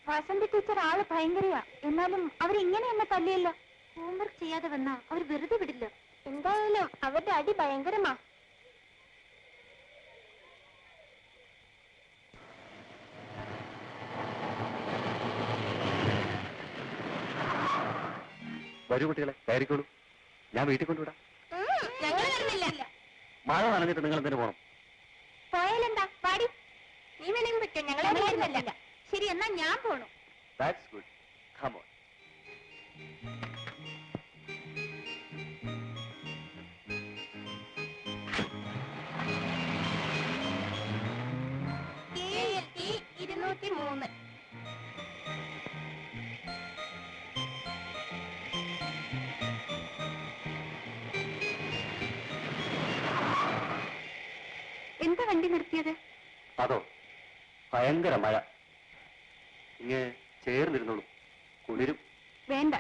Vasanthi teacher ആള് ഭയങ്കരയാ. എന്നാലും അവരിങ്ങനെ എന്നെ തല്ലിയല്ലോ. ഹോംവർക്ക് ചെയ്യാതെ വന്നാ അവർ വെറുതെ വിടില്ല. എന്തായാലും അവരുടെ അടി ഭയങ്കരമാ. വരൂ കുട്ടികളെ, കയറിക്കോളൂ. ഞാൻ വീട്ടിൽ കൊണ്ടുവിടാം. ഞങ്ങൾ വരുന്നില്ല. മഴ നനഞ്ഞിട്ട് നിങ്ങൾ എന്തിനു പോകണം? പോയാലെന്താ? പാടി നീ വേണമെങ്കിൽ വെക്കോ. ഞങ്ങളെ വരുന്നില്ല. ശരി, എന്നാ ഞാൻ പോണു. That's good. Come on. KLT 203. എന്താ വണ്ടി നിർത്തിയത്? അതോ, ഭയങ്കര മഴ. ഇങ്ങനെ ചേർന്നിരുന്നോളൂ, കുളിരും. വേണ്ട.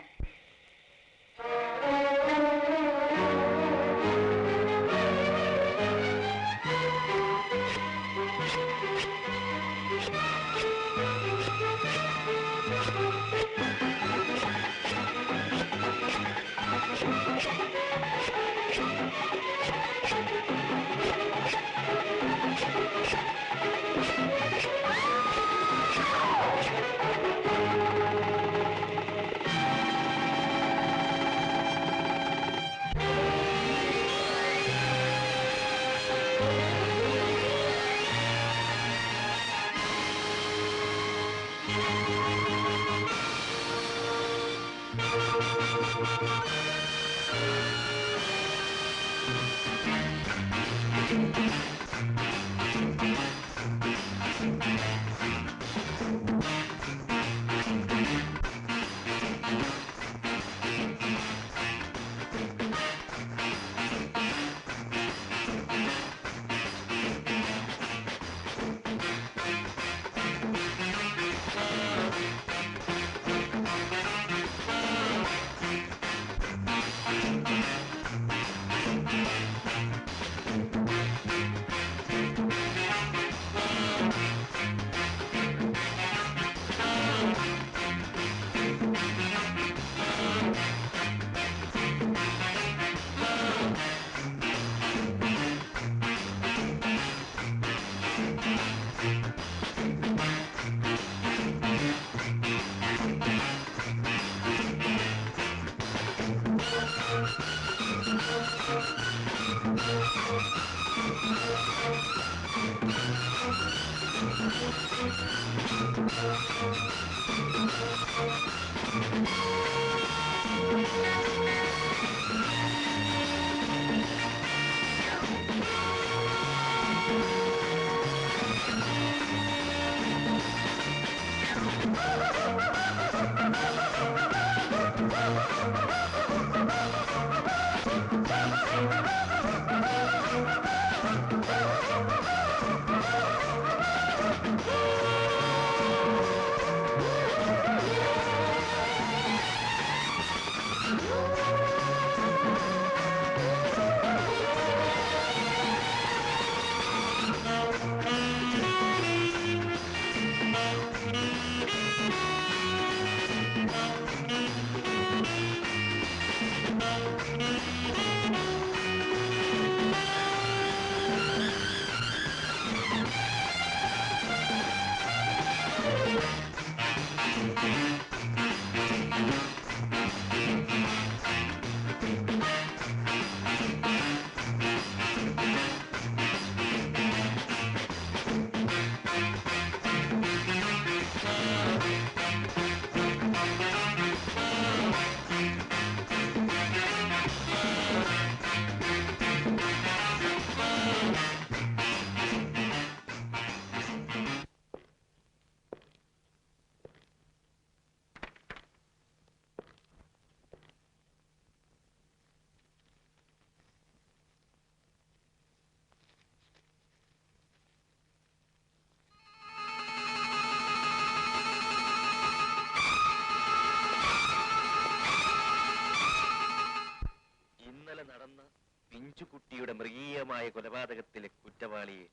പിഞ്ചുകുട്ടിയുടെ മൃഗീയമായ കൊലപാതകത്തിലെ കുറ്റവാളിയെ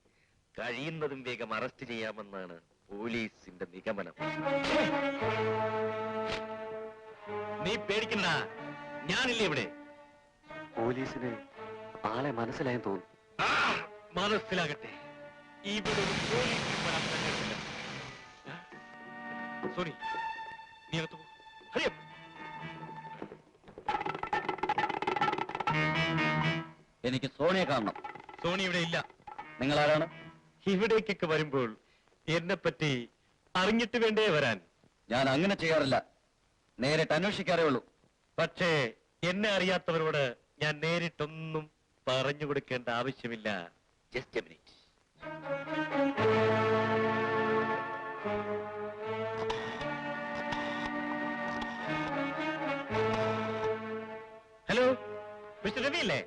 കഴിയുന്നതും വേഗം അറസ്റ്റ് ചെയ്യാമെന്നാണ് പോലീസിന്റെ നിഗമനം. നീ പേടിക്കണ്ട, ഞാനില്ലേ ഇവിടെ. പോലീസിന് ആളെ മനസ്സിലായെന്ന് തോന്നുന്നു. മനസ്സിലാകട്ടെ, ഇവിടെ ഒരു പോലീസ് വരാൻ കഴിയില്ല. സോണി, നീ അകത്ത് പോ. ഹരി അപ്പ്. എനിക്ക് സോണിയെ കാണണം. സോണി ഇവിടെ ഇല്ല. നിങ്ങൾ ആരാണ്? ഇവിടേക്കൊക്കെ വരുമ്പോൾ എന്നെ പറ്റി അറിഞ്ഞിട്ട് വേണ്ടേ വരാൻ? ഞാൻ അങ്ങനെ ചെയ്യാറില്ല, നേരിട്ട് അന്വേഷിക്കാറേ ഉള്ളൂ. പക്ഷേ എന്നെ അറിയാത്തവരോട് ഞാൻ നേരിട്ടൊന്നും പറഞ്ഞു കൊടുക്കേണ്ട ആവശ്യമില്ല. Just A minute. Hello, mister Ravi അല്ലേ?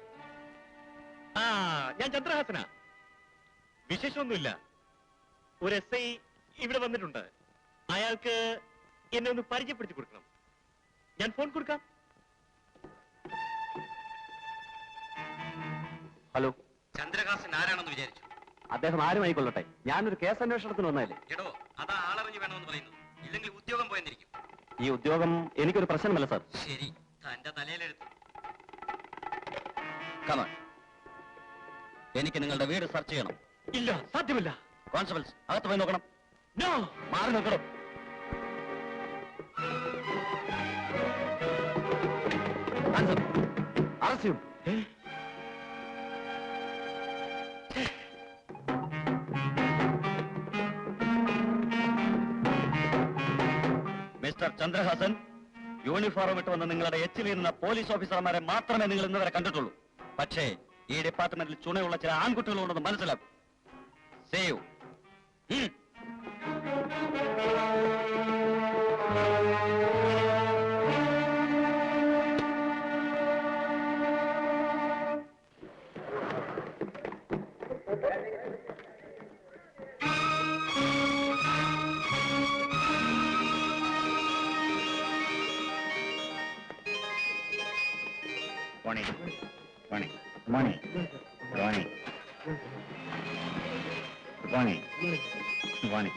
ആ, ഞാൻ ചന്ദ്രഹാസന. വിശേഷമൊന്നുമില്ല. ഒരു SI ഇവിടെ വന്നിട്ടുണ്ട്. അയാൾക്ക് എന്നെ ഒന്ന് പരിചയപ്പെടുത്തി കൊടുക്കണം. ഞാൻ ഫോൺ കൊടുക്കാം. ഹലോ, ചന്ദ്രഹാസൻ ആരാണെന്ന് വിചാരിച്ചു? അദ്ദേഹം ആരുമായിക്കൊള്ളട്ടെ, ഞാനൊരു കേസ് അന്വേഷണത്തിന് വന്നതല്ലേ. എടോ, അതാ ആളറിഞ്ഞു വേണമെന്ന് പറയുന്നത്. ഇല്ലെങ്കിൽ ഉദ്യോഗം പോയെന്നിരിക്കും. ഈ ഉദ്യോഗം എനിക്കൊരു പ്രശ്നമല്ല സാർ. ശരി, തന്റെ തലയിലെടുത്തു. കമാൺ, എനിക്ക് നിങ്ങളുടെ വീട് സെർച്ച് ചെയ്യണം. ഇല്ല, സാധ്യമല്ല. കോൺസ്റ്റബിൾസ്, അകത്ത് പോയി നോക്കണം. നോ, മാറി നോക്കണം. അറസ്റ്റ് ചെയ്യും. മിസ്റ്റർ ചന്ദ്രഹാസൻ, യൂണിഫോം ഇട്ട് വന്ന് നിങ്ങളുടെ എച്ചിലിരുന്ന പോലീസ് ഓഫീസർമാരെ മാത്രമേ നിങ്ങൾ ഇന്നുവരെ കണ്ടിട്ടുള്ളൂ. പക്ഷേ ഈ ഡിപ്പാർട്ട്മെന്റിൽ ചുണയുള്ള ചില ആൺകുട്ടികളുണ്ടെന്ന് മനസ്സിലാക്കും. Save. Morning. Morning. Morning. Morning. Good morning. Good morning.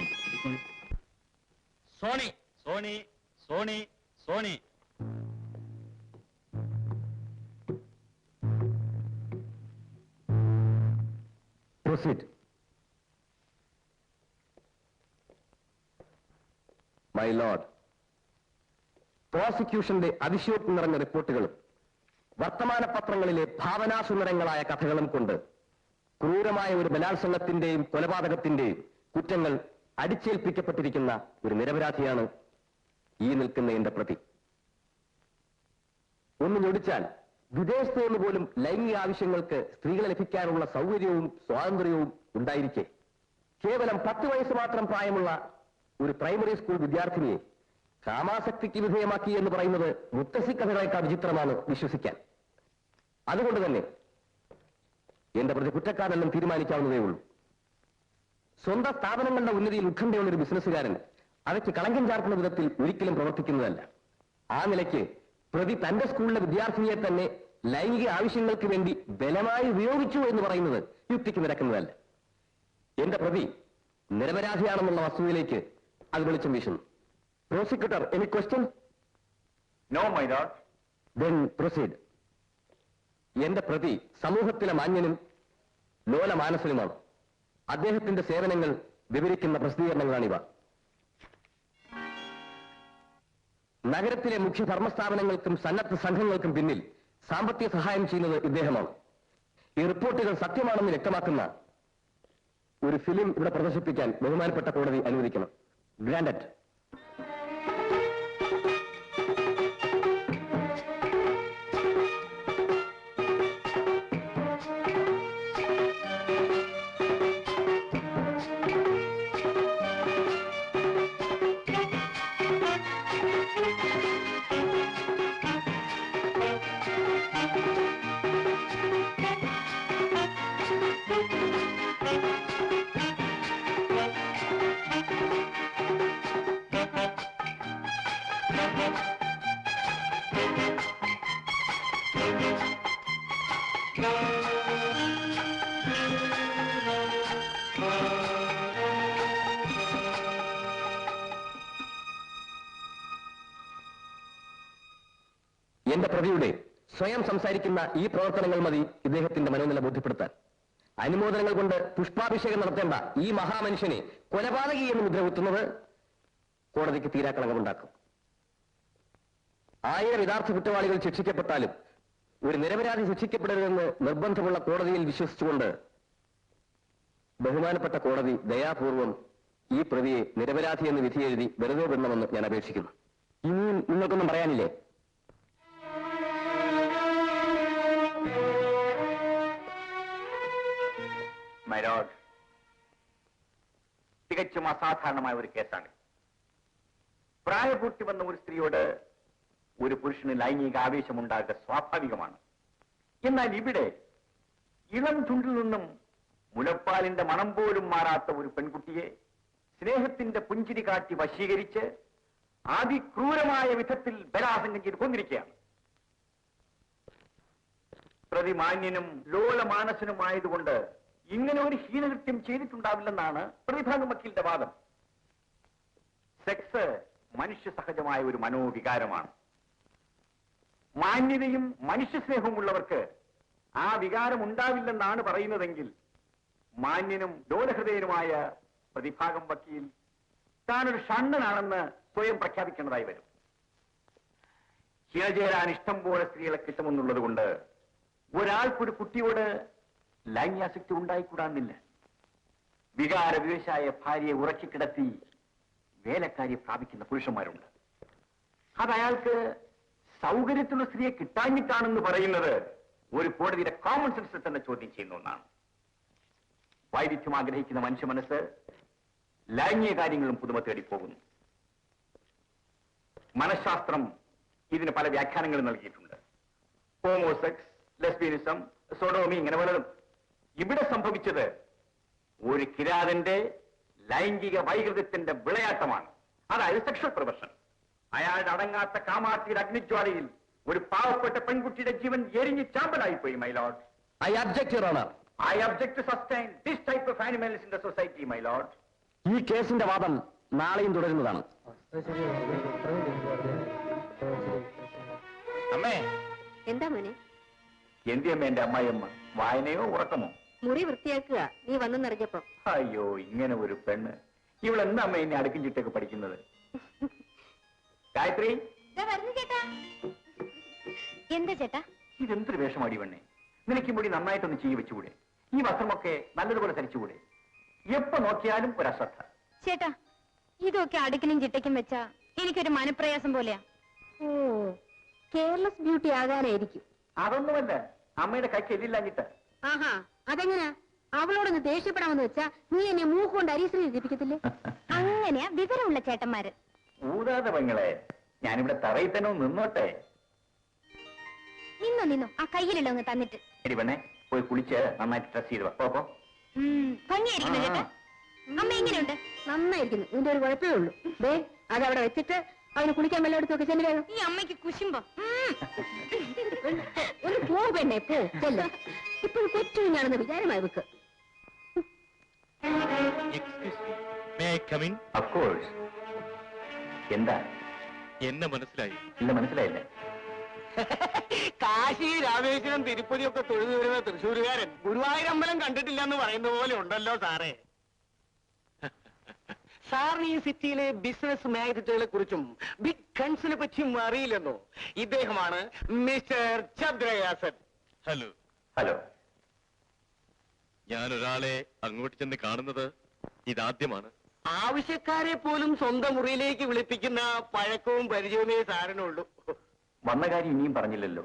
Soni, Soni, Soni, Soni. Proceed. My lord, പ്രോസിക്യൂഷന്റെ അതിശയോക്തി നിറഞ്ഞ റിപ്പോർട്ടുകളും വർത്തമാന പത്രങ്ങളിലെ ഭാവനാസുന്ദരങ്ങളായ കഥകളും കൊണ്ട് ക്രൂരമായ ഒരു ബലാത്സംഗത്തിന്റെയും കൊലപാതകത്തിന്റെയും കുറ്റങ്ങൾ അടിച്ചേൽപ്പിക്കപ്പെട്ടിരിക്കുന്ന ഒരു നിരപരാധിയാണ് ഈ നിൽക്കുന്ന എന്റെ പ്രതി. ഒന്ന് ഞൊടിച്ചാൽ വിദേശത്ത് നിന്ന് പോലും ലൈംഗിക ആവശ്യങ്ങൾക്ക് സ്ത്രീകളെ ലഭിക്കാനുള്ള സൗകര്യവും സ്വാതന്ത്ര്യവും ഉണ്ടായിരിക്കെ കേവലം 10 വയസ്സ് മാത്രം പ്രായമുള്ള ഒരു പ്രൈമറി സ്കൂൾ വിദ്യാർത്ഥിനിയെ കാമാസക്തിക്ക് വിധേയമാക്കി എന്ന് പറയുന്നത് മുത്തശ്ശി കഥകളേക്കാൾ വിചിത്രമാണ് വിശ്വസിക്കാൻ. അതുകൊണ്ട് തന്നെ എന്റെ പ്രതി കുറ്റക്കാരെല്ലാം തീരുമാനിക്കാവുന്നതേ ഉള്ളൂ. സ്വന്തം സ്ഥാപനങ്ങളുടെ ഉന്നതിയിൽ ഉത്കണ്ഠയുള്ള ഒരു ബിസിനസ്സുകാരൻ അവയ്ക്ക് കളങ്കം ചാർത്തുന്ന വിധത്തിൽ ഒരിക്കലും പ്രവർത്തിക്കുന്നതല്ല. ആ നിലയ്ക്ക് പ്രതി തന്റെ സ്കൂളിലെ വിദ്യാർത്ഥിനിയെ തന്നെ ലൈംഗിക ആവശ്യങ്ങൾക്ക് വേണ്ടി ബലമായി ഉപയോഗിച്ചു എന്ന് പറയുന്നത് യുക്തിക്ക് നിരക്കുന്നതല്ല. എന്റെ പ്രതി നിരപരാധിയാണെന്നുള്ള വസ്തുതയിലേക്ക് അത് വെളിച്ചം വീശുന്നു. Prosecutor, any question? No, my lord. Then proceed. എന്റെ പ്രതി സമൂഹത്തിലെ മാന്യനും ലോലമാനസനുമാണ്. അദ്ദേഹത്തിന്റെ സേവനങ്ങൾ വിവരിക്കുന്ന പ്രസിദ്ധീകരണങ്ങളാണിവ. നഗരത്തിലെ മുഖ്യ ധർമ്മസ്ഥാപനങ്ങൾക്കും സന്നദ്ധ സംഘങ്ങൾക്കും പിന്നിൽ സാമ്പത്തിക സഹായം ചെയ്യുന്നത് ഇദ്ദേഹമാണ്. ഈ റിപ്പോർട്ടുകൾ സത്യമാണെന്ന് വ്യക്തമാക്കുന്ന ഒരു ഫിലിം ഇവിടെ പ്രദർശിപ്പിക്കാൻ ബഹുമാനപ്പെട്ട കോടതി അനുവദിക്കണം. ഗ്രാൻഡഡ്. എന്റെ പ്രതിയുടെ സ്വയം സംസാരിക്കുന്ന ഈ പ്രവർത്തനങ്ങൾ മതി ഇദ്ദേഹത്തിന്റെ മനോനില ബോധ്യപ്പെടുത്താൻ. അനുമോദനങ്ങൾ കൊണ്ട് പുഷ്പാഭിഷേകം നടത്തേണ്ട ഈ മഹാമനുഷ്യനെ കൊലപാതകി എന്ന് മുദ്രകുത്തുന്നത് കോടതിക്ക് തീരാക്കളങ്കമുണ്ടാക്കും. 1000 യഥാർത്ഥ കുറ്റവാളികൾ ശിക്ഷിക്കപ്പെട്ടാലും ഒരു നിരപരാധി ശിക്ഷിക്കപ്പെടരുതെന്ന് നിർബന്ധമുള്ള കോടതിയിൽ വിശ്വസിച്ചുകൊണ്ട് ബഹുമാനപ്പെട്ട കോടതി ദയാപൂർവം ഈ പ്രതിയെ നിരപരാധി എന്ന് വിധിയെഴുതി വെറുതെ വിടണമെന്ന് ഞാൻ അപേക്ഷിക്കുന്നു. ഇനിയും നിങ്ങൾക്കൊന്നും പറയാനില്ലേ? മൈലോഡ്, തികച്ചും അസാധാരണമായ ഒരു കേസാണ്. പ്രായപൂർത്തി വന്ന ഒരു സ്ത്രീയോട് ഒരു പുരുഷന് ലൈംഗിക ആവേശമുണ്ടാകുക സ്വാഭാവികമാണ്. എന്നാൽ ഇവിടെ ഇളം ചുണ്ടിൽ നിന്നും മുലപ്പാലിന്റെ മണം പോലും മാറാത്ത ഒരു പെൺകുട്ടിയെ സ്നേഹത്തിന്റെ പുഞ്ചിരി കാട്ടി വശീകരിച്ച് അതിക്രൂരമായ വിധത്തിൽ ബലാസംഗം ചെയ്ത് കൊന്നിരിക്കുകയാണ്. പ്രതി മാന്യനും ലോലമാനസനുമായതുകൊണ്ട് ഇങ്ങനെ ഒരു ഹീനകൃത്യം ചെയ്തിട്ടുണ്ടാവില്ലെന്നാണ് പ്രതിഭാഗം വക്കീലിന്റെ വാദം. സെക്സ് മനുഷ്യ സഹജമായ ഒരു മനോവികാരമാണ്. മാന്യതയും മനുഷ്യസ്നേഹവും ഉള്ളവർക്ക് ആ വികാരം ഉണ്ടാവില്ലെന്നാണ് പറയുന്നതെങ്കിൽ മാന്യനും ലോലഹൃദയനുമായ പ്രതിഭാഗം വക്കീൽ താനൊരു ഷണ്ണനാണെന്ന് സ്വയം പ്രഖ്യാപിക്കേണ്ടതായി വരും. ചേരാൻ ഇഷ്ടം പോലെ സ്ത്രീകളെ കിട്ടുമെന്നുള്ളത് കൊണ്ട് ഒരാൾക്കൊരു കുട്ടിയോട് ലൈംഗികാസക്തി ഉണ്ടായിക്കൂടാന്നില്ല. വികാരവിവശായ ഭാര്യയെ ഉറക്കിക്കിടത്തി വേലക്കാരിയെ പ്രാപിക്കുന്ന പുരുഷന്മാരുണ്ട്. അത് അയാൾക്ക് സൗകര്യത്തിലുള്ള സ്ത്രീയെ കിട്ടാഞ്ഞിട്ടാണെന്ന് പറയുന്നത് ഒരു കോടതിയുടെ കോമൺ സെൻസിൽ തന്നെ ചോദ്യം ചെയ്യുന്ന ഒന്നാണ്. വൈവിധ്യം ആഗ്രഹിക്കുന്ന മനുഷ്യ മനസ്സ് ലൈംഗിക കാര്യങ്ങളും പുതുമ തേടി പോകുന്നു. മനഃശാസ്ത്രം ഇതിന് പല വ്യാഖ്യാനങ്ങൾ നൽകിയിട്ടുണ്ട്. ഹോമോസെക്സ്, ലെസ്ബിയനിസം, സോഡോമി, ഇങ്ങനെ പലതും. ഇവിടെ സംഭവിച്ചത് ഒരു കിരാതന്റെ ലൈംഗിക വൈകൃതത്തിന്റെ വിളയാട്ടമാണ്. അതായത് സെക്ഷൽ പ്രൊവർഷൻ. അയാളുടെ അടങ്ങാത്ത കാമാർത്തിയുടെ അഗ്നിജ്വാലയിൽ ഒരു പാവപ്പെട്ട പെൺകുട്ടിയുടെ ജീവൻ എരിഞ്ഞ് ചാമ്പലായിപ്പോയി. My lord, I object your honour. I object to sustain this type of animals in the society. My lord, ഈ കേസിന്റെ വാദം നാളെയും തുടരുന്നതാണ്. അമ്മേ. എന്താ മോനെ? എന്തിയമ്മ എന്റെ അമ്മായിയമ്മ? വായനയോ ഉറക്കമോ? മുറി വൃത്തിയാക്കുക നീ വന്നെന്നറിഞ്ഞപ്പോ. അയ്യോ, ഇങ്ങനെ ഒരു പെണ്ണ്. ഇവളെന്താ അമ്മ എന്നെ അടുക്കും ചിട്ടൊക്കെ പഠിക്കുന്നത്? ഗായത്രി, എന്താ ചേട്ടാ? ഇതെന്തൊരു വേഷമാടി പെണ്ണെ. നിനക്ക് മുടി നന്നായിട്ടൊന്ന് ചെയ്യ വെച്ചുകൂടെ? ഈ വസ്ത്രമൊക്കെ നല്ലതുപോലെ ധരിച്ചുകൂടെ? എപ്പോ നോക്കിയാലും ഒരു അശ്രദ്ധ. ചേട്ടാ, ഇതൊക്കെ അടുക്കിനും ചിട്ടയ്ക്കും വെച്ചാ എനിക്കൊരു മനപ്രയാസം പോലെയാ. ഓ, കെയർലെസ് ബ്യൂട്ടി ആകാനായിരിക്കും. അതൊന്നുമല്ല, അമ്മയുടെ കൈക്ക് എല്ലില്ലാഞ്ഞിട്ട്. ആഹാ, അതെങ്ങനെയാ? അവളോടൊന്ന് ദേഷ്യപ്പെടാമെന്ന് വെച്ചാ നീ എന്നെ മൂക്കുകൊണ്ട് അരീശ്രീ ജപിക്കത്തില്ലേ? അങ്ങനെയാ വിവരമുള്ള ചേട്ടന്മാര്. ഊതാതെ പെങ്ങളെ, ഞാനിവിടെ തറയിൽ തന്നെ ഒന്ന് നിന്നോട്ടെ. നിന്നോ, ആ കയ്യിലുള്ള ഒന്ന് തന്നിട്ട്. എടി പെണ്ണെ, പോയി കുളിച്ച് നന്നായിട്ട് ഡ്രസ് ചെയ്ത് പോ. ഭംഗിയായിരിക്കുന്നു ചേട്ടാ. അമ്മ എങ്ങനെയുണ്ട്? നന്നായിരിക്കുന്നു. ഇതിന്റെ ഒരു കുഴപ്പമേ ഉള്ളൂ. ദേ, അതവിടെ വെച്ചിട്ട് അവന് കുളിക്കാൻ വെള്ളമെടുത്തൊക്കെ ചെല്ലുക. ഈ അമ്മയ്ക്ക് കുശുമ്പോ. ഒരു പോ പെണ്ണെ, പോ ചെല്ല. ഇപ്പോഴും കൊച്ചുകുഞ്ഞാണെന്ന് വിചാരമായി വെക്ക്. Of course. എന്താ? എന്നെ മനസ്സിലായി? ഇല്ല, മനസ്സിലായില്ലേ? കാശി, രാമേശ്വരം, തിരുപ്പതിയൊക്കെ തൊഴുതു വരുന്ന തൃശ്ശൂരുകാരൻ ഗുരുവായൂരമ്പലം കണ്ടിട്ടില്ല എന്ന് പറയുന്ന പോലെ ഉണ്ടല്ലോ സാറേ. സാറിന് ഈ സിറ്റിയിലെ ബിസിനസ് മാഗ്നറ്റുകളെ കുറിച്ചും ബിഗ് ഗൺസിനെ പറ്റിയും അറിയില്ലെന്നോ? ഇദ്ദേഹമാണ് മിസ്റ്റർ ചന്ദ്രഹാസൻ. ഹലോ. ഹലോ. ഞാൻ ഒരാളെ അങ്ങോട്ട് ചെന്ന് കാണുന്നത് ഇതാദ്യമാണ്. ആവശ്യക്കാരെ പോലും സ്വന്തം മുറിയിലേക്ക് വിളിപ്പിക്കുന്ന പഴക്കവും പരിചയമേ സാറിനുള്ളൂ. വന്ന കാര്യം ഇനിയും പറഞ്ഞില്ലല്ലോ.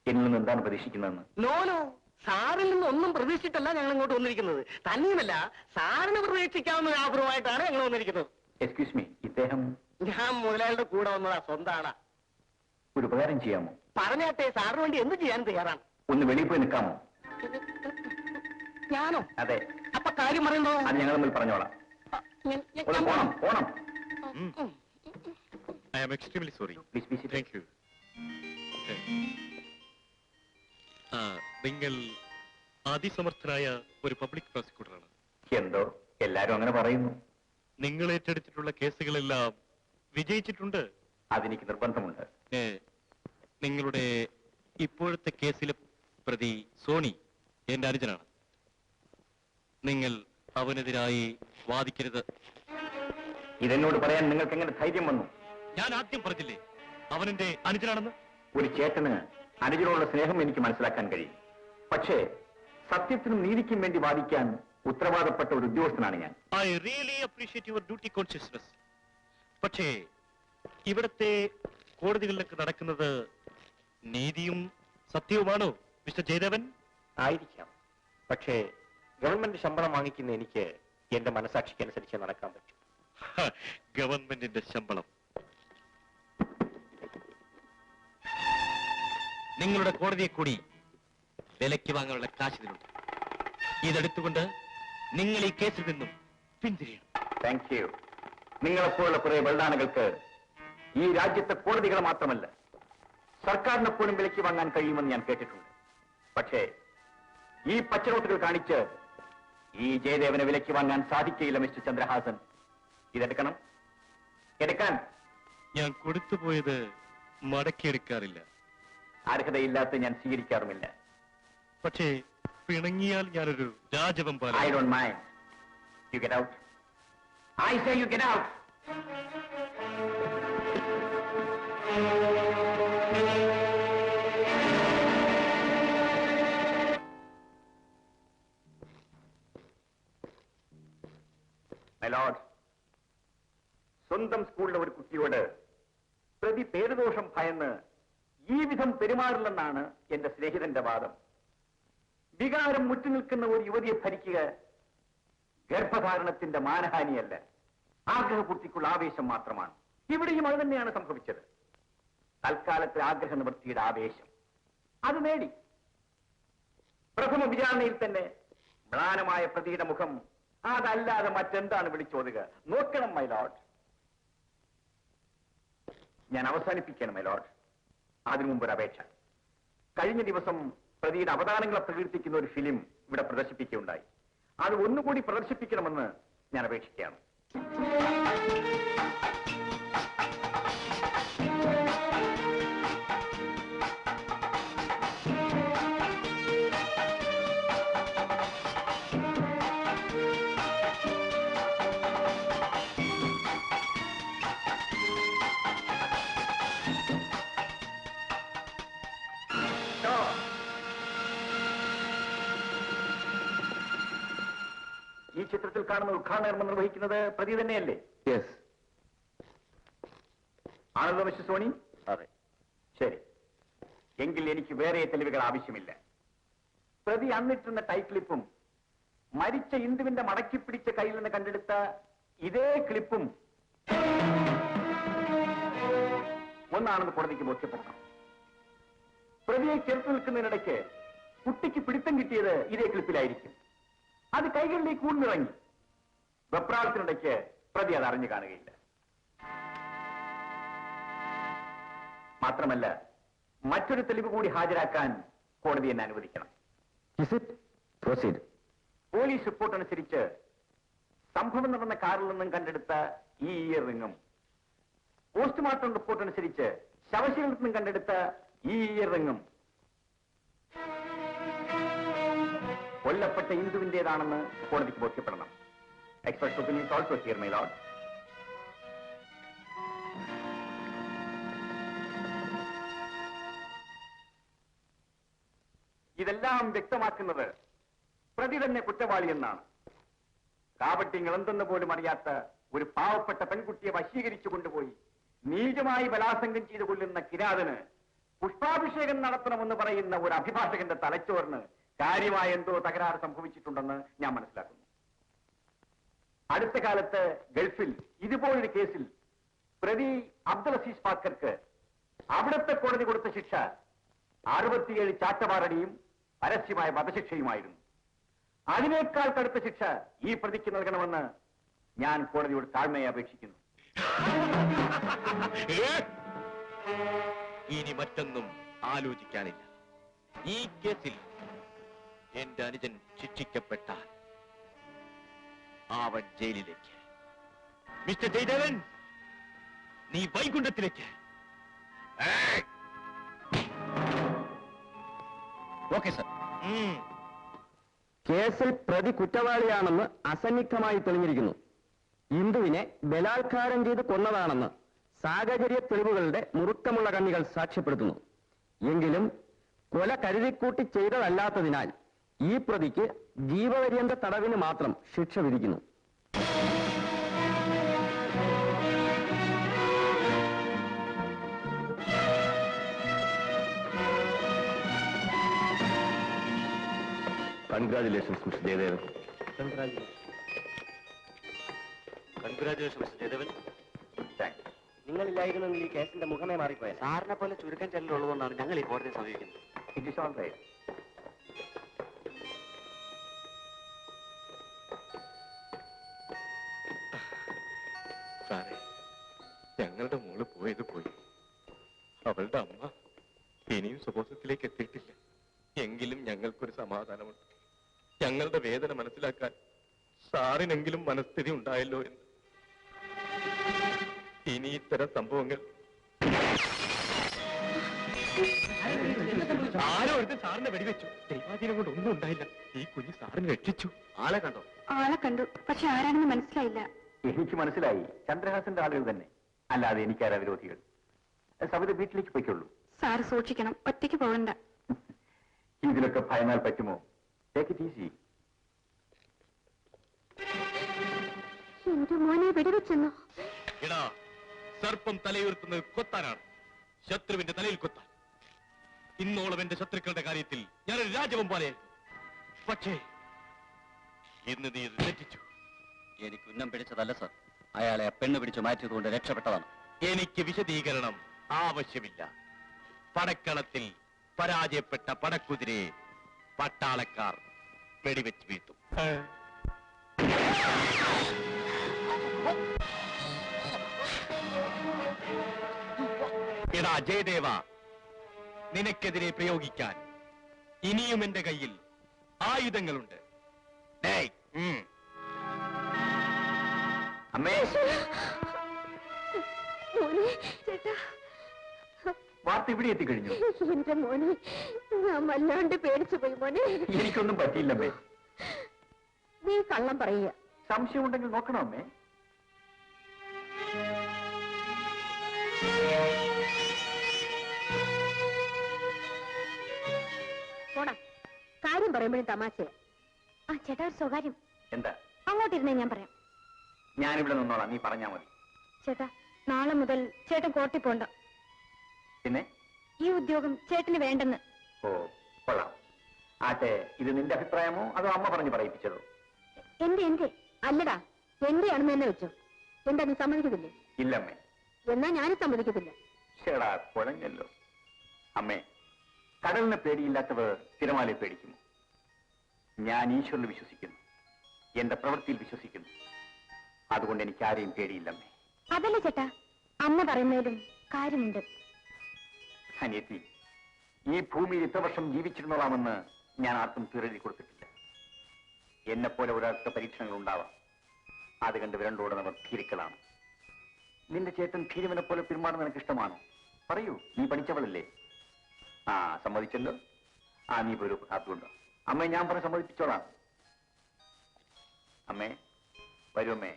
എന്നിൽ നിന്ന് എന്താണ് പ്രതീക്ഷിക്കുന്നതെന്ന്? നോ, സാറിൽ നിന്ന് ഒന്നും പ്രതീക്ഷിച്ചിട്ടല്ല ഞങ്ങൾ ഇങ്ങോട്ട് വന്നിരിക്കുന്നത്. തന്നെയുമല്ല, സാറിന് പ്രതീക്ഷിക്കാവുന്ന ഒരു ആഗ്രഹമായിട്ടാണ് ഞങ്ങൾ വന്നിരിക്കുന്നത്. എക്സ്ക്യൂസ് മീ, ഇദ്ദേഹം? ഞാൻ മുതലാളിയുടെ കൂടെ വന്നതാ, സ്വന്താണ്. ഒരു ഉപകാരം ചെയ്യാമോ? പറഞ്ഞാട്ടെ, സാറിന് വേണ്ടി എന്ത് ചെയ്യാൻ തയ്യാറാണ്. ഒന്ന് വെളിയിൽ പോയി നിൽക്കാമോ? ഞാനോ? അതെ. അപ്പൊ കാര്യം പറയുന്നോ? അത് ഞങ്ങൾ തമ്മിൽ പറഞ്ഞോളാം. പോണം. I am extremely sorry. Thank you. നിങ്ങൾ അതിസമർത്ഥനായ ഒരു പബ്ലിക് പ്രോസിക്യൂട്ടറാണ്. എന്തോ എല്ലാരും അങ്ങനെ പറയുന്നു. നിങ്ങൾ ഏറ്റെടുത്തിട്ടുള്ള കേസുകളെല്ലാം വിജയിച്ചിട്ടുണ്ട്. അതെനിക്ക് നിർബന്ധമുണ്ട്. നിങ്ങളുടെ ഇപ്പോഴത്തെ കേസിലെ പ്രതി സോണി എന്റെ അനുജനാണ്. നിങ്ങൾ അവനെതിരായി വാദിക്കരുത്. ഇതെന്നോട് പറയാൻ നിങ്ങൾക്ക് എങ്ങനെ ധൈര്യം വന്നു? ഞാൻ ആദ്യം പറഞ്ഞില്ലേ അവനെന്റെ അനുജനാണെന്ന്. ഒരു ചേട്ടന് അനുജനോടുള്ള സ്നേഹം എനിക്ക് മനസ്സിലാക്കാൻ കഴിയും. പക്ഷേ സത്യത്തിനും നീതിക്കും വേണ്ടി വാദിക്കാൻ ഉത്തരവാദപ്പെട്ട ഒരു ഉദ്യോഗസ്ഥനാണ് ഞാൻ. I really appreciate your duty consciousness. പക്ഷേ ഇവിടത്തെ കോടതികളിലൊക്കെ നടക്കുന്നത് നീതിയും സത്യവുമാണോ മിസ്റ്റർ ജയദേവൻ? ആയിരിക്കാം. പക്ഷേ ഗവൺമെന്റ് ശമ്പളം വാങ്ങിക്കുന്ന എനിക്ക് എന്റെ മനസാക്ഷിക്കനുസരിച്ച് നടക്കാൻ പറ്റും. ഗവൺമെന്റിന്റെ ശമ്പളം. നിങ്ങളുടെ കോടതിയെ കൂടി വിലയ്ക്ക് വാങ്ങാനുള്ള കാശ് ഇതിലുണ്ട്. ഇതെടുത്തുകൊണ്ട് നിങ്ങൾ ഈ കേസിൽ നിന്നും പിന്തിരിയണം. Thank you. നിങ്ങളെപ്പോലുള്ള കുറെ വെള്ളാനകൾക്ക് ഈ രാജ്യത്തെ കോടതികൾ മാത്രമല്ല സർക്കാരിനെ പോലും വിലയ്ക്ക് വാങ്ങാൻ കഴിയുമെന്ന് ഞാൻ കേട്ടിട്ടുണ്ട്. പക്ഷേ ഈ പച്ചനോട്ടുകൾ കാണിച്ച് ഈ ജയദേവനെ വിലയ്ക്ക് വാങ്ങാൻ സാധിക്കുകയില്ല മിസ്റ്റർ ചന്ദ്രഹാസൻ. ഇതെടുക്കണം. എടുക്കാൻ. ഞാൻ കൊടുത്തുപോയത് മടക്കിയെടുക്കാറില്ല. അർഹതയില്ലാത്ത ഞാൻ സ്വീകരിക്കാറുമില്ല. പക്ഷേ പിണങ്ങിയാൽ ഞാനൊരു രാജവെമ്പാല. I don't mind. You get out. I say you get out. My lord, സ്വന്തം സ്കൂളിലെ ഒരു കുട്ടിയോട് പ്രതി പേരുദോഷം ഭയന്ന് ഈ വിധം പെരുമാറില്ലെന്നാണ് എന്റെ സ്നേഹിതന്റെ വാദം. വികാരം മുറ്റുനിൽക്കുന്ന ഒരു യുവതിയെ ഭരിക്കുക ഗർഭധാരണത്തിന്റെ മാനഹാനിയല്ല, ആഗ്രഹപൂർത്തിക്കുള്ള ആവേശം മാത്രമാണ്. ഇവിടെയും അത് തന്നെയാണ് സംഭവിച്ചത്. തൽക്കാലത്തെ ആഗ്രഹ നിവൃത്തിയുടെ ആവേശം അത് നേടി. പ്രഥമ വിചാരണയിൽ തന്നെ മ്ലാനമായ പ്രതിയുടെ മുഖം അതല്ലാതെ മറ്റെന്താണ് വിളിച്ചോതുക? നോക്കണം മൈ ലോർഡ്. ഞാൻ അവസാനിപ്പിക്കണം മൈ ലോർഡ്. അതിനു മുമ്പ് ഒരു അപേക്ഷ. കഴിഞ്ഞ ദിവസം പ്രതിയുടെ അവതാരങ്ങളെ പ്രകീർത്തിക്കുന്ന ഒരു ഫിലിം ഇവിടെ പ്രദർശിപ്പിക്കുകയുണ്ടായി. അത് ഒന്നുകൂടി പ്രദർശിപ്പിക്കണമെന്ന് ഞാൻ അപേക്ഷിക്കുകയാണ്. ഈ ചിത്രത്തിൽ കാണുന്ന ഉദ്ഘാടനം നിർവഹിക്കുന്നത് പ്രതി തന്നെയല്ലേ? യെസ്. ആണല്ലോ മിസ്റ്റർ സോണി? അതെ. ശരി, എങ്കിൽ എനിക്ക് വേറെ തെളിവുകൾ ആവശ്യമില്ല. പ്രതി അന്നിട്ടുന്ന ടൈക്ലിപ്പും മരിച്ച ഇന്ദുവിന്റെ മടക്കി പിടിച്ച കയ്യിൽ നിന്ന് കണ്ടെടുത്ത ഇതേ ക്ലിപ്പും ഒന്നാണെന്ന് കോടതിക്ക് ബോധ്യപ്പെടണം. പ്രതിയെ ചേർത്ത് നിൽക്കുന്നതിനിടയ്ക്ക് കുട്ടിക്ക് പിടുത്തം കിട്ടിയത് ഇതേ ക്ലിപ്പിലായിരിക്കും. അത് കൈകളിലേക്ക് ഊർന്നിറങ്ങി. വെപ്രാളത്തിനിടയ്ക്ക് പ്രതി അത് അറിഞ്ഞു കാണുകയില്ല. മാത്രമല്ല മറ്റൊരു തെളിവ് കൂടി ഹാജരാക്കാൻ കോടതി എന്നെ അനുവദിക്കണം. പോലീസ് റിപ്പോർട്ട് അനുസരിച്ച് സംഭവം നടന്ന കാറിൽ നിന്നും കണ്ടെടുത്ത ഈ ഇയർ റിങ്ങും പോസ്റ്റ്മോർട്ടം റിപ്പോർട്ട് അനുസരിച്ച് ശവശരീരത്തിൽ നിന്നും കണ്ടെടുത്ത ഈ ഇയർ റിങ്ങും കൊല്ലപ്പെട്ട ഇന്ദുവിന്റേതാണെന്ന് കോടതിക്ക് ബോധ്യപ്പെടണം. Expert opinion also here my lord. ഇതെല്ലാം വ്യക്തമാക്കുന്നത് പ്രതി തന്നെ കുറ്റവാളിയെന്നാണ്. കാപട്യങ്ങൾ എന്തെന്ന് പോലും അറിയാത്ത ഒരു പാവപ്പെട്ട പെൺകുട്ടിയെ വശീകരിച്ചു കൊണ്ടുപോയി നീചമായി ബലാത്സംഗം ചെയ്തു കൊല്ലുന്ന കിരാതന് പുഷ്പാഭിഷേകം നടത്തണമെന്ന് പറയുന്ന ഒരു അഭിഭാഷകന്റെ തലച്ചോറിന് കാര്യമായ എന്തോ തകരാറ് സംഭവിച്ചിട്ടുണ്ടെന്ന് ഞാൻ മനസ്സിലാക്കുന്നു. അടുത്ത കാലത്ത് ഗൾഫിൽ ഇതുപോലൊരു കേസിൽ പ്രതി അബ്ദുൽ അസീസ് പാക്കർക്ക് അവിടുത്തെ കോടതി കൊടുത്ത ശിക്ഷ 67 ചാട്ടവാറടിയും പരസ്യമായ വധശിക്ഷയുമായിരുന്നു. അതിനേക്കാൾ കടുത്ത ശിക്ഷ ഈ പ്രതിക്ക് നൽകണമെന്ന് ഞാൻ കോടതിയോട് താഴ്മയെ അപേക്ഷിക്കുന്നു. ഇനി മറ്റൊന്നും ആലോചിക്കാനില്ല. ഈ കേസിൽ എന്റെ അനുജൻ ശിക്ഷിക്കപ്പെട്ടാൽ അവൻ ജയിലിലേക്ക്. മിസ്റ്റർ ജയദേവൻ, നീ വൈകുണ്ഠത്തിലേക്ക്. Okay sir. കേസിൽ പ്രതി കുറ്റവാളിയാണെന്ന് അസന്നിഗ്ധമായി തെളിഞ്ഞിരിക്കുന്നു. ഇന്ദുവിനെ ബലാത്കാരം ചെയ്ത് കൊന്നതാണെന്ന് സാഹചര്യ തെളിവുകളുടെ മുറുക്കമുള്ള കണ്ണികൾ സാക്ഷ്യപ്പെടുത്തുന്നു. എങ്കിലും കൊല കരുതിക്കൂട്ടി ചെയ്തതല്ലാത്തതിനാൽ ഈ പ്രതിക്ക് ജീവപര്യന്ത തടവിന് മാത്രം ശിക്ഷ വിധിക്കുന്നു. Congratulations mister Jayadevan. Congratulation mister Jayadevan. നിങ്ങളില്ലായിരുന്നെങ്കിൽ ഈ കേസിന്റെ മുഖമേ മാറിപ്പോയത്. സാറിനെ പോലെ ചുരുക്കം ചെല്ലുള്ളതുകൊണ്ടാണ് ഞങ്ങൾ ഈ കോടതിയെ സമീപിക്കുന്നത്. It is all right. സാറേ, ഞങ്ങളുടെ മോള് പോയത് പോയി. അവളുടെ അമ്മ ഇനിയും സ്വബോധത്തിലേക്ക് എത്തിയിട്ടില്ല. എങ്കിലും ഞങ്ങൾക്കൊരു സമാധാനമുണ്ട്. ഞങ്ങളുടെ വേദന മനസ്സിലാക്കാൻ സാറിനെങ്കിലും മനസ്ഥിതി ഉണ്ടായല്ലോ എന്ന്. ഇനി ഇത്തരം സംഭവങ്ങൾ ആരോ എടുത്ത് സാറിനെ വെടിവെച്ചു. ദൈവാധീനം കൊണ്ട് ഒന്നും ഉണ്ടായില്ല. ഈ കുഞ്ഞ് സാറിനെ രക്ഷിച്ചു. ആളെ കണ്ടോ? ആളെ കണ്ടു, പക്ഷെ ആരാണെന്ന് മനസ്സിലായില്ല. എനിക്ക് മനസ്സിലായി, ചന്ദ്രഹാസന്റെ ആളുകൾ തന്നെ, അല്ലാതെ എനിക്കാരാ വിരോധികൾ. സവിത വീട്ടിലേക്ക് പോയിക്കൊള്ളൂ. സാറ് സൂക്ഷിക്കണം, ഒറ്റയ്ക്ക് പോകണ്ട. ഇതിലൊക്കെ ഭയന്നാൽ പറ്റുമോ? Take it easy. എന്റെ മോനെ വെടിവെച്ചെന്നോ? എടാ, സർപ്പം തലയുയർത്തുന്നത് കൊത്താനാണ്, ശത്രുവിന്റെ തലയിൽ കൊത്താൻ. ഇന്നോളം എന്റെ ശത്രുക്കളുടെ കാര്യത്തിൽ ഞാനൊരു രാജവെമ്പാലെ. പക്ഷേ ഇന്ന് നീ ഇത് തെറ്റിച്ചു. എനിക്ക് ഉന്നം പിടിച്ചതല്ല സർ. അയാളെ ആ പെണ്ണ് പിടിച്ചു മാറ്റിയതുകൊണ്ട് രക്ഷപ്പെട്ടതാണ്. എനിക്ക് വിശദീകരണം ആവശ്യമില്ല. പടക്കളത്തിൽ പരാജയപ്പെട്ട പടക്കുതിരയെ പട്ടാളക്കാർ വെടിവെച്ച് വീഴ്ത്തും. എടാ ജയദേവ, നിനക്കെതിരെ പ്രയോഗിക്കാൻ ഇനിയും എന്റെ കയ്യിൽ ആയുധങ്ങളുണ്ട്. അമ്മേ, മോനെ, ചേട്ടാ, വാർത്ത ഇവിടെ എത്തിക്കഴിഞ്ഞു. എന്റെ മോനെ, ഞാൻ വല്ലാണ്ട് പേടിച്ചു പോയി മോനെ. എനിക്കൊന്നും പറ്റിയില്ലമ്മേ. നീ കള്ളം പറയുക. സംശയമുണ്ടെങ്കിൽ നോക്കണം അമ്മേ. പോടാ, കാര്യം പറയുമ്പോഴും തമാശയാ. ആ ചേട്ടാ, ഒരു സ്വകാര്യം. എന്താ? അങ്ങോട്ടിരുന്നേ ഞാൻ പറയാം. ഞാനിവിടെ നിന്നോളാം, നീ പറഞ്ഞാ മതി. ചേട്ടാ, നാളെ മുതൽ ചേട്ടൻ കോർട്ടിൽ പോണ്ട. പിന്നെ? ഈ ഉദ്യോഗം ചേട്ടന് വേണ്ടെന്ന്. ഓ, കൊള്ളാം. ആട്ടെ, ഇത് നിന്റെ അഭിപ്രായമോ അതോ അമ്മ പറഞ്ഞു പറയിപ്പിച്ചതോ? എന്റെ അല്ലടാ, എന്റെയാണെന്ന് തന്നെ വെച്ചോ. എന്താ, നീ സമ്മതിക്കത്തില്ലേ? ഇല്ലമ്മേ. എന്നാ ഞാനും സമ്മതിക്കത്തില്ല. ചേടാ, കുഴഞ്ഞല്ലോ. അമ്മേ, കടലിനെ പേടിയില്ലാത്തവർ തിരമാലയെ പേടിക്കുമോ? ഞാൻ ഈശ്വരനിൽ വിശ്വസിക്കുന്നു, എന്റെ പ്രവൃത്തിയിൽ വിശ്വസിക്കുന്നു. അതുകൊണ്ട് എനിക്ക് ആരെയും പേടിയില്ലമ്മേ. അതല്ല ചേട്ടാ, അമ്മ പറയുന്നതിലും കാര്യമുണ്ട്. അനിയത്തി, ഈ ഭൂമിയിൽ ഇത്ര വർഷം ജീവിച്ചിരുന്നോളാമെന്ന് ഞാൻ ആർക്കും തീരെഴുതി കൊടുത്തിട്ടില്ല. എന്നെപ്പോലെ ഒരാൾക്ക് പരീക്ഷണങ്ങൾ ഉണ്ടാവാം. അത് കണ്ട് വിരണ്ടോടുന്നവർ ധീരിക്കളാണ്. നിന്റെ ചേട്ടൻ ധീരവനെ പോലെ പെരുമാറുന്ന നിനക്ക് ഇഷ്ടമാണോ? പറയൂ, നീ പഠിച്ചവളല്ലേ? ആ, സമ്മതിച്ചല്ലോ. ആ, നീ പോരൂ, കാത്തുകൊണ്ടോ. അമ്മേ, ഞാൻ പറഞ്ഞ് സമ്മതിപ്പിച്ചോളാം. അമ്മേ, വരൂ അമ്മേ.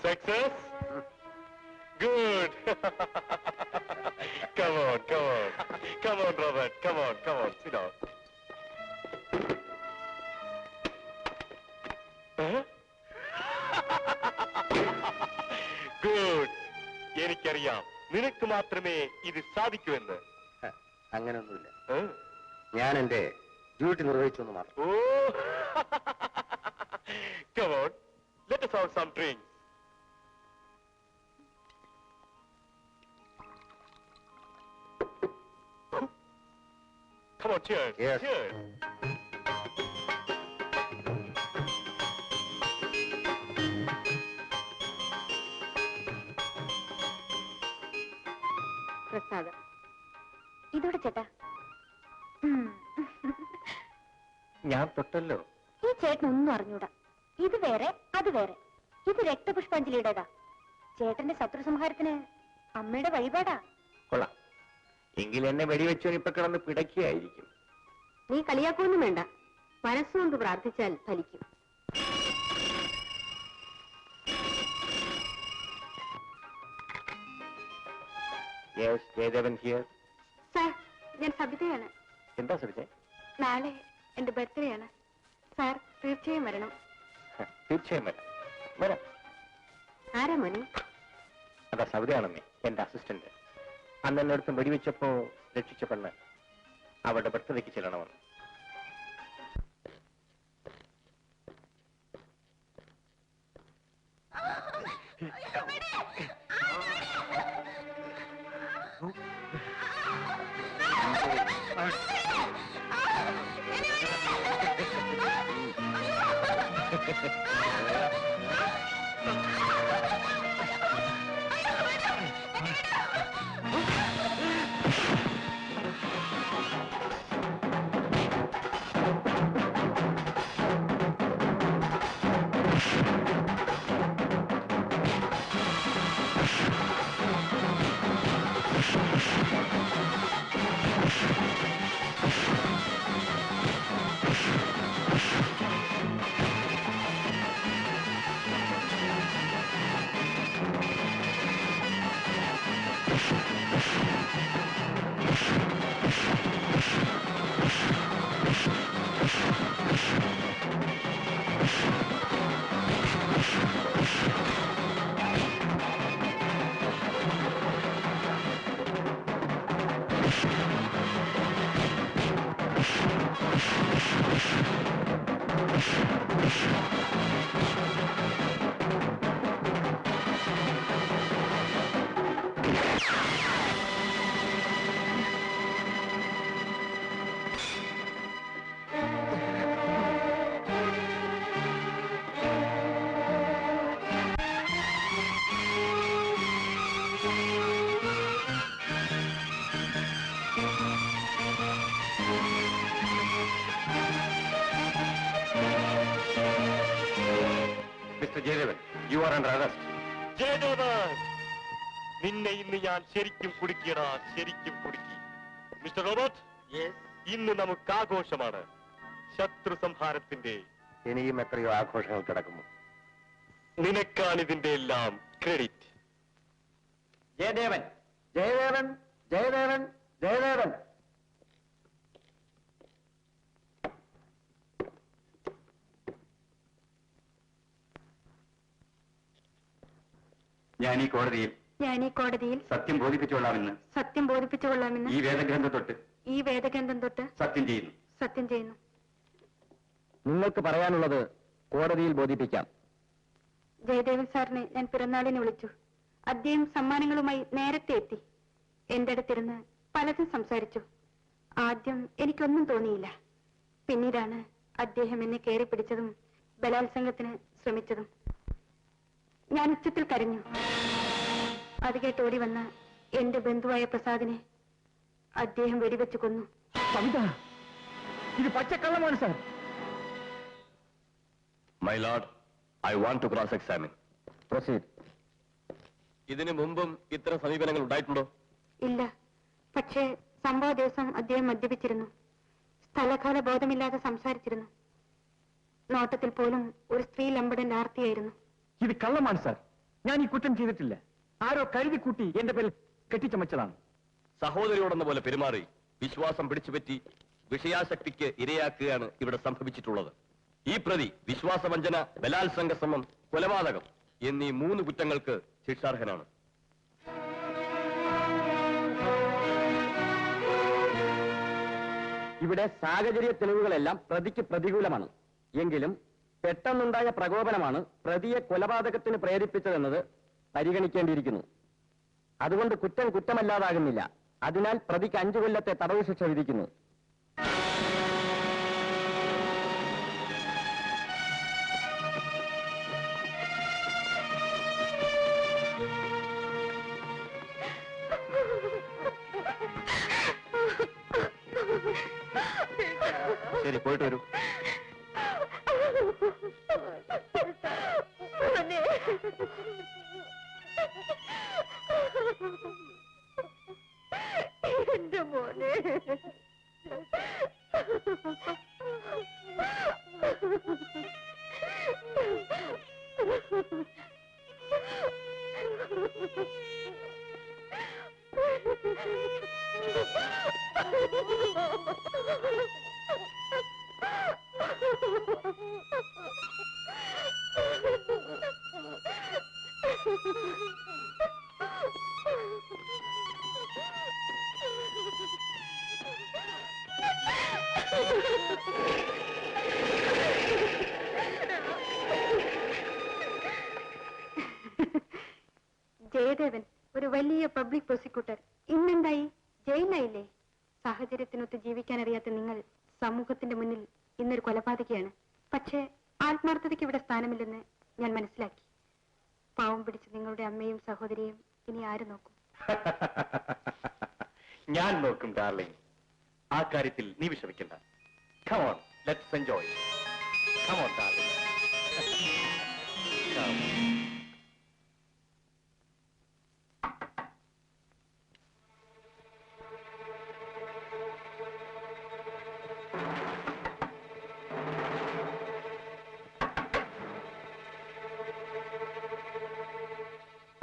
Success? Good. Come on, come on. Come on, Robert. Come on, come on. Sit down. Good. എനിക്കറിയാം, നിനക്ക് മാത്രമേ ഇത് സാധിക്കൂ എന്ന്. അങ്ങനെയൊന്നുമില്ല, ഞാൻ എന്റെ ഡ്യൂട്ടി നിർവഹിച്ചു എന്ന് മാത്രം. Oh. Come on. Let us have some drinks. Come on, cheers. Yes. Cheers. പ്രസാദം ഇതോടെ ചേട്ടാ. ഞാൻ തൊട്ടല്ലോ. ഈ ചേട്ടനൊന്നും അറിഞ്ഞൂടാ. ഇത് വേറെ, അത് വേറെ. ഇത് രക്തപുഷ്പാഞ്ജലിയുടേതാ. ചേട്ടന്റെ ശത്രുസംഹാരത്തിന് അമ്മയുടെ വഴിപാടാ. കൊള്ളാം. എങ്കിൽ എന്നെ വെടിവെച്ചവൻ ഇപ്പൊ കിടന്ന് പിടയ്ക്കുകയായിരിക്കും. നീ കളിയാക്കൊന്നും വേണ്ട, മനസ്സുകൊണ്ട് പ്രാർത്ഥിച്ചാൽ ഫലിക്കും. Yes, Jayadevan here. സാർ, ഞാൻ സബിതയാണ്. എന്താ സബിതേ? നാളെ എന്റെ ബർത്ത്ഡേ ആണ് സാർ, തീർച്ചയായും വരണം. തീർച്ചയായും വരാം. ആരാ മോനെ? അതാ സബിതയാണെന്നേ, എന്റെ അസിസ്റ്റന്റ്. അന്ന് എന്നെ അടുത്ത് വെടിവെച്ചപ്പോ രക്ഷിച്ച പെണ്ണ്. അവളുടെ ബർത്ത്ഡേക്ക് ചെല്ലണമെന്ന്. Mister Jayadevan, you are under arrest. Jayadevan, നിന്നെ ഇന്ന് ഞാൻ ശരിക്കും കുടുക്കിയടാ, ശരിക്കും കുടുക്കി. മിസ്റ്റർ റോബർട്ട്, ഇന്ന് നമുക്ക് ആഘോഷമാണ്, ശത്രു സംഹാരത്തിന്റെ. ഇനിയും എത്രയോ ആഘോഷങ്ങൾ കിടക്കുന്നു. നിനക്കാണ് ഇതിന്റെ എല്ലാം ക്രെഡിറ്റ്. ജയദേവൻ, ജയദേവൻ, ജയദേവൻ, ജയദേവൻ. ഞാൻ ഈ കോടതിയിൽ സത്യം ബോധിപ്പിച്ചുകൊള്ളാമെന്ന് ഈ വേദഗ്രന്ഥം തൊട്ട് സത്യം ചെയ്യുന്നു. നിങ്ങൾക്ക് പറയാനുള്ളത് കോടതിയിൽ ബോധിപ്പിക്കാം. ജയദേവൻ സാറിനെ ഞാൻ പിറന്നാളിന് വിളിച്ചു. അദ്ദേഹം സമ്മാനങ്ങളുമായി നേരത്തെ എത്തി. എന്റെ അടുത്തിരുന്ന് പലതും സംസാരിച്ചു. ആദ്യം എനിക്കൊന്നും തോന്നിയില്ല. പിന്നീടാണ് അദ്ദേഹം എന്നെ കയറി പിടിച്ചതും ബലാത്സംഗത്തിന് ശ്രമിച്ചതും. ഞാൻ ഉച്ചത്തിൽ കരഞ്ഞു. അത് കേട്ട് ഓടി വന്ന എന്റെ ബന്ധുവായ പ്രസാദിനെ അദ്ദേഹം വെടിവെച്ച് കൊന്നു. ഇത് പച്ചക്കള്ളമാണ് sir. My lord, I want to cross examine. Proceed. ഇതിനു മുമ്പും ഇത്തരം സമീപനങ്ങൾ ഉണ്ടായിട്ടുണ്ടോ? ഇല്ല, പക്ഷേ സംഭവ ദിവസം അദ്ദേഹം മദ്യപിച്ചിരുന്നു. സ്ഥലകാല ബോധമില്ലാതെ സംസാരിച്ചിരുന്നു. നോട്ടത്തിൽ പോലും ഒരു സ്ത്രീ ലംബടന്റെ ആർത്തിയായിരുന്നു. ഇത് കള്ളമാണ് സാർ. ഞാൻ ഈ കുറ്റം ചെയ്തിട്ടില്ല. ആരോ കരുതി കൂട്ടി എന്റെ പേരിൽ കെട്ടിച്ചമച്ചതാണ്. സഹോദരിയോടെന്ന പോലെ പെരുമാറി വിശ്വാസം പിടിച്ചുപറ്റി വിഷയാസക്തിക്ക് ഇരയാക്കുകയാണ് ഇവിടെ സംഭവിച്ചിട്ടുള്ളത്. ഈ പ്രതി വിശ്വാസവഞ്ചന, ബലാത്സംഗ ശ്രമം, കൊലപാതകം എന്നീ 3 കുറ്റങ്ങൾക്ക് ശിക്ഷാർഹനാണ്. ഇവിടെ സാഹചര്യ തെളിവുകളെല്ലാം പ്രതിക്ക് പ്രതികൂലമാണ്. എങ്കിലും പെട്ടെന്നുണ്ടായ പ്രകോപനമാണ് പ്രതിയെ കൊലപാതകത്തിന് പ്രേരിപ്പിച്ചതെന്നത് പരിഗണിക്കേണ്ടിയിരിക്കുന്നു. അതുകൊണ്ട് കുറ്റം കുറ്റമല്ലാതാകുന്നില്ല. അതിനാൽ പ്രതിക്ക് 5 കൊല്ലത്തെ തടവ് ശിക്ഷ വിധിക്കുന്നു. ശരി, പോയിട്ട് വരൂ. എന്റെ മോനെ. ജയദേവൻ ഒരു വലിയ പബ്ലിക് പ്രോസിക്യൂട്ടർ ഇന്നെന്തായി? ജയിലിലായില്ലേ? സാഹചര്യത്തിനൊത്ത് ജീവിക്കാൻ അറിയാത്ത നിങ്ങൾ സമൂഹത്തിന്റെ മുന്നിൽ ഇന്നൊരു കൊലപാതകയാണ്. പക്ഷേ ആത്മാർത്ഥതയ്ക്ക് ഇവിടെ സ്ഥാനമില്ലെന്ന് ഞാൻ മനസ്സിലാക്കി. പാവം പിടിച്ച് നിങ്ങളുടെ അമ്മയും സഹോദരിയും ഇനി ആര് നോക്കും? ഞാൻ നോക്കും ഡാർലിംഗ്. ആ കാര്യത്തിൽ നീ വിഷമിക്കണ്ട. Come on, let's enjoy. Come on, darling. Come.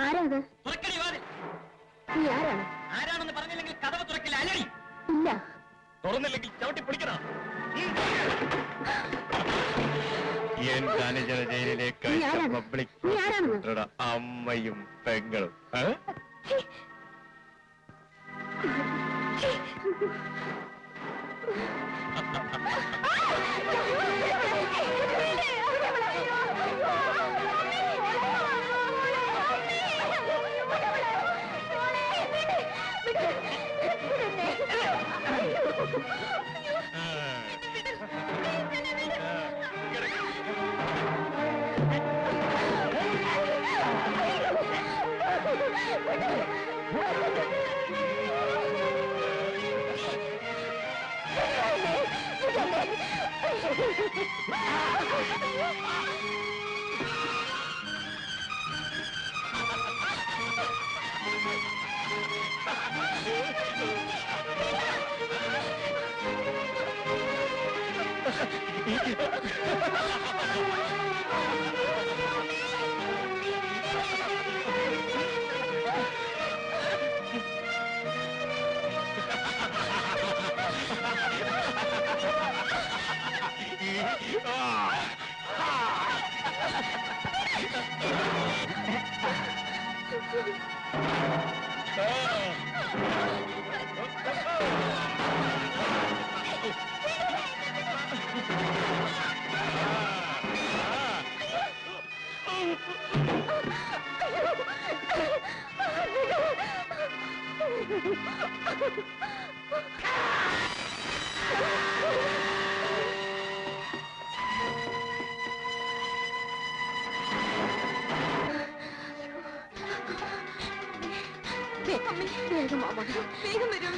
ആരാ അത്? തുറക്കടി വാതിൽ. നീ ആരാണ്? ആരാണെന്ന് പറഞ്ഞില്ലെങ്കിൽ കഥവ് തുറക്കില്ല. അല്ലടി. ഇല്ല. തുറന്നില്ലെങ്കിൽ ചവിട്ടി പൊളിക്കണം. എന്റെ അനുജന ജയിലിലേക്ക് പബ്ലിക് പ്രോസിക്യൂട്ടറുടെ അമ്മയും പെങ്ങളും. വേഗം വരൂ.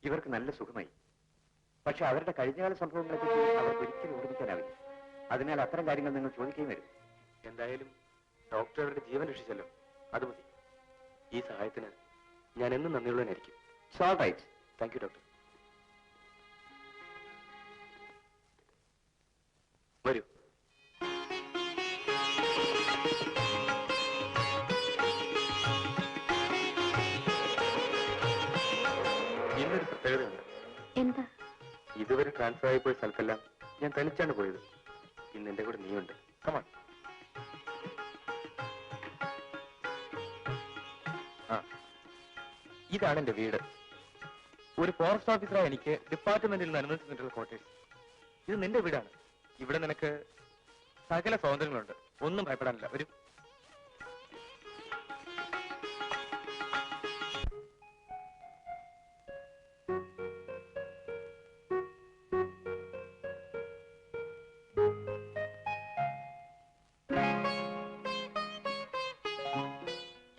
ഇവർക്ക് നല്ല സുഖമായി. പക്ഷെ അവരുടെ കഴിഞ്ഞകാല സംഭവങ്ങളെപ്പറ്റി അവർക്ക് ഒരിക്കലും ഓർമ്മിക്കാനാവില്ല. അതിനാൽ അത്തരം കാര്യങ്ങൾ നിങ്ങൾ ചോദിക്കുകയും വരും. എന്തായാലും ഡോക്ടർ അവരുടെ ജീവൻ രക്ഷിച്ചല്ലോ, അത് മതി. ഈ സഹായത്തിന് ഞാൻ എന്നും നന്ദിയുള്ളവനായിരിക്കും. റൈറ്റ്. Thank you doctor. വരൂ. ഇന്നൊരു പ്രത്യേകതയുണ്ട്. എന്താ? ഇതുവരെ ട്രാൻസ്ഫർ ആയിപ്പോയ സ്ഥലത്തെല്ലാം ഞാൻ തനിച്ചാണ് പോയത്. ഇന്ന് എന്റെ കൂടെ നീയുണ്ട്. കമാൺ. ഇതാണ് എന്റെ വീട്. ഒരു ഫോറസ്റ്റ് ഓഫീസറായ എനിക്ക് ഡിപ്പാർട്ട്മെന്റിൽ നിന്ന് അനുവദിച്ചിട്ടുള്ള ക്വാർട്ടേഴ്സ്. ഇത് നിന്റെ വീടാണ്. ഇവിടെ നിനക്ക് സകല സ്വാതന്ത്ര്യങ്ങളുണ്ട്. ഒന്നും ഭയപ്പെടാനില്ല. ഒരു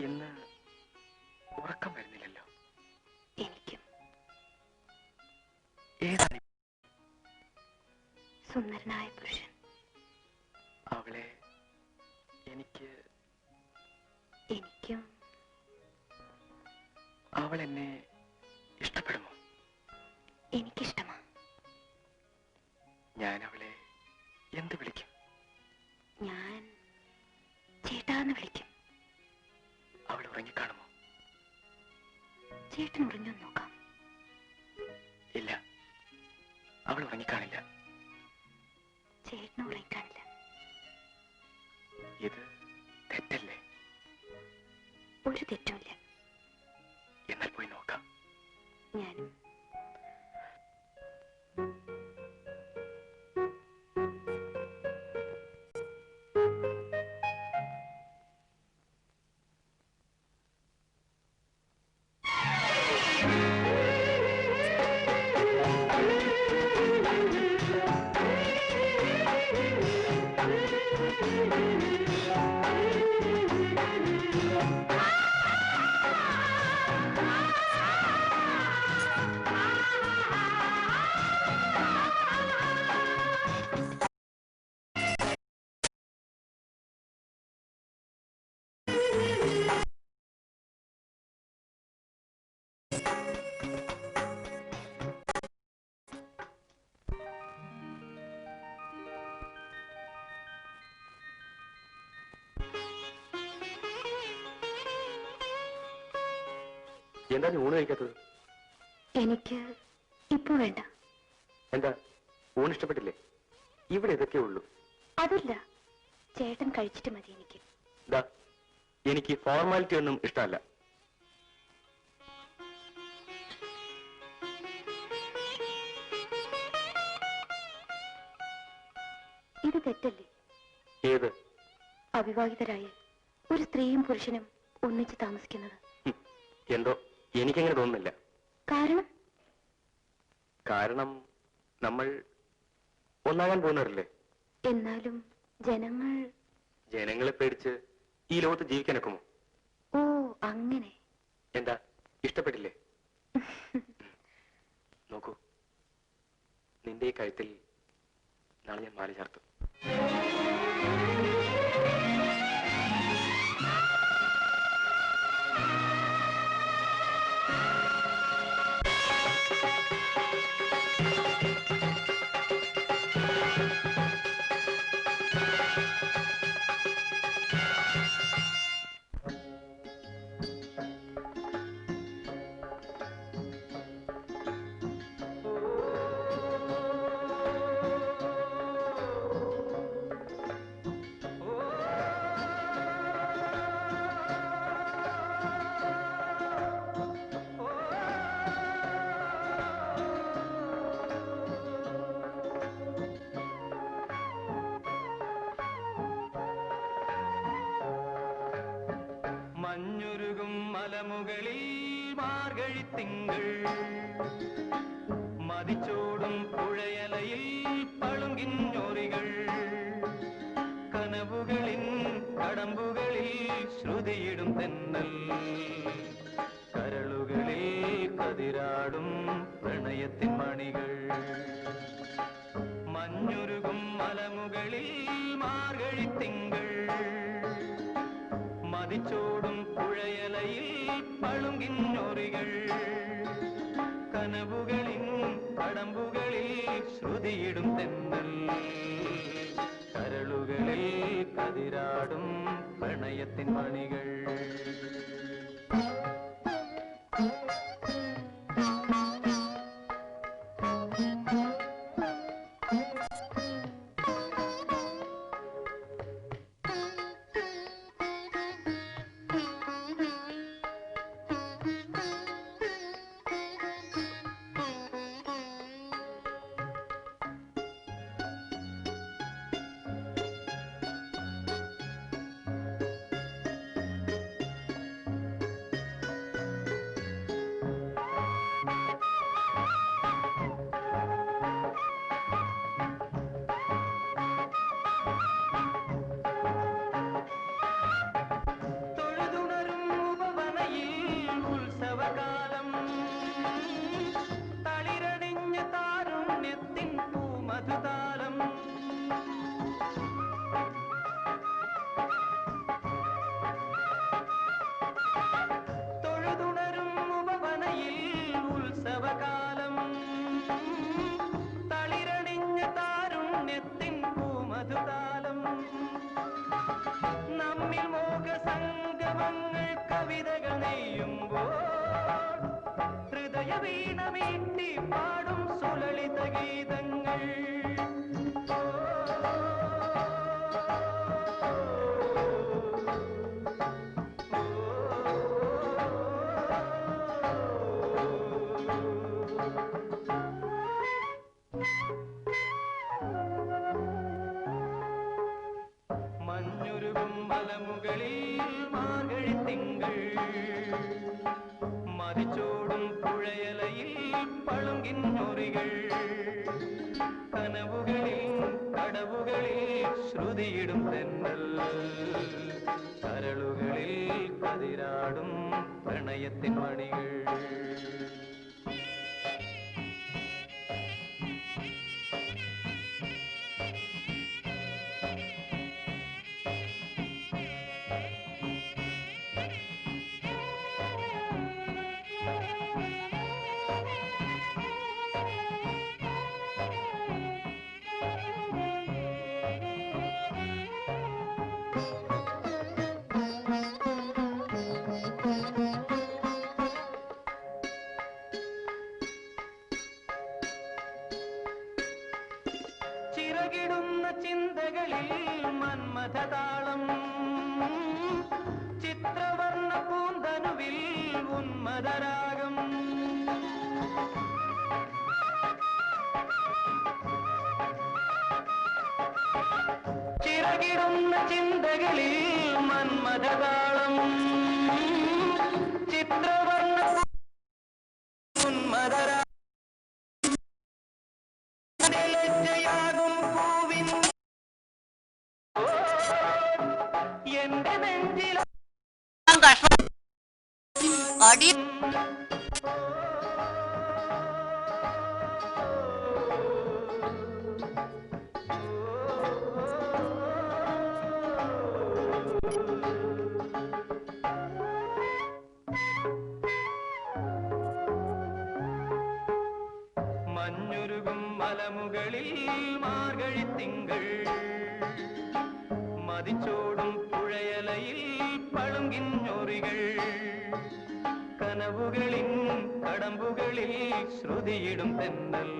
ഇന്ന് ഉറക്കം വരുന്നില്ലല്ലോ. എനിക്കും. ഏതാണ് സുന്ദരനായ പുരുഷൻ. അവളെ എനിക്കും. അവൾ എന്നെ ഇഷ്ടപ്പെടുമോ? എനിക്കിഷ്ടമാ. ഞാൻ അവളെ എന്ത് വിളിക്കും? ഞാൻ ചേട്ടാന്ന് വിളിക്കും. അവൾ ഉറങ്ങിക്കാണുമോ? ചേട്ടൻ ഉറങ്ങി നോക്കാം. ഇല്ല, അവൾ ഉറങ്ങിക്കാണില്ല. ചേട്ടൻ ഉറങ്ങിക്കാണില്ല. ഇത് തെറ്റല്ലേ? ഒരു തെറ്റുമില്ല. എന്നാൽ പോയി നോക്കാം. ഞാനും. എന്താ നീ ഊണ് കഴിക്കാത്തത്? എനിക്ക് ഇപ്പൊ വേണ്ട. എന്താ ഊണ് ഇഷ്ടപ്പെട്ടില്ലേ? ഇവിടെ ഇതൊക്കെ ഉള്ളൂ. അതില്ല, ചേട്ടൻ കഴിച്ചിട്ട് മതി എനിക്ക്. എനിക്ക് ഫോർമാലിറ്റി ഒന്നും ഇഷ്ടമല്ല. ഇത് തെറ്റല്ലേ? ഏത്? അവിവാഹിതരായ ഒരു സ്ത്രീയും പുരുഷനും ഒന്നിച്ച് താമസിക്കുന്നത്. എന്തോ എനിക്കങ്ങനെ തോന്നുന്നില്ല. കാരണം? കാരണം നമ്മൾ ഒന്നാകാൻ പോകുന്നവരല്ലേ. എന്നാലും ജനങ്ങളെ പേടിച്ച് ഈ ലോകത്ത് ജീവിക്കാനൊക്കുമോ? ഓ, അങ്ങനെ. എന്താ, ഇഷ്ടപ്പെട്ടില്ലേ? നോക്കൂ, നിന്റെ ഈ കഴുത്തിൽ നാളെ ഞാൻ മാല ചാർത്തും. മഞ്ഞുരുകും മലമുകളിൽ മാർഗഴിത്തിങ്കൾ, മതിച്ചോടും പുഴയലയിൽ പളുങ്കിഞ്ഞൊറികൾ, കനവുകളിൻ കടമ്പുകളിൽ ശ്രുതിയിടും തെന്നൽ, കരളുകളിൽ കതിരാടും പ്രണയത്തിൻ മണികൾ. മഞ്ഞുരുകും മലമുകളിൽ മാർഗഴിത്തിങ്കൾ, മതിച്ചോടും പുഴയലയിൽ പളുങ്കിഞ്ഞൊറികൾ, കനവുകളിൻ കടമ്പുകളിൽ ശ്രുതിയിടും തെന്നൽ, കരളുകളിൽ കതിരാടും പ്രണയത്തിൻ മണികൾ. നമ്മിൽ മോഹസംഗമങ്ങൾ കവിതകൾ നെയ്യുമ്പോൾ ഹൃദയ വീണമീട്ടി പാടും സുലളിത ഗീതങ്ങൾ. മഞ്ഞുരുകും മലമുകളിൽ മാർഗഴിത്തിങ്കൾ, മതിച്ചോടും പുഴയലയിൽ പളുങ്കിഞ്ഞൊറികൾ, കനവുകളിൽ കടവുകളിൽ ശ്രുതിയിടും തെന്നൽ, കരളുകളിൽ കതിരാടും പ്രണയത്തിൻ മണികൾ. ചിറകിടുന്ന ചിന്തകളിൽ മന്മഥതാളം ചിത്രവർണ്ണ പൂന്തനുവിൽ ഉന്മദരാഗം ചിറകിടുന്ന ചിന്തകളിൽ മന്മഥതാളം ചിത്രവർണ്ണ ഉന്മദരാഗം ലജ്ജയാകും പൂവിൻ എന്റെ നെഞ്ചിൽ അടി മഞ്ഞുരുകും മലമുകളിൽ മാർഗഴി തിങ്കൾ മതിച്ചോടും പുഴയലയിൽ പളുങ്കിഞ്ഞൊറികൾ കനവുകളിൻ കടമ്പുകളിൽ ശ്രുതിയിടും തെന്നൽ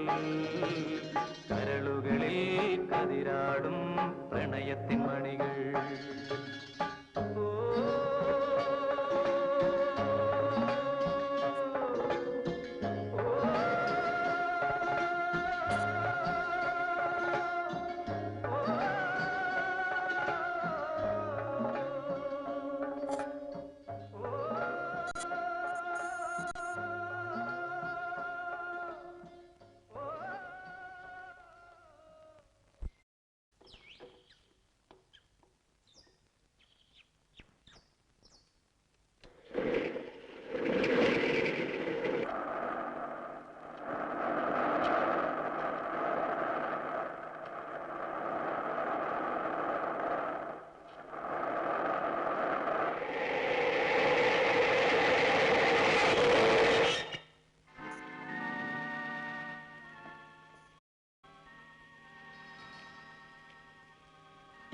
കരളുകളിൽ കതിരാടും പ്രണയത്തിൻ മണികൾ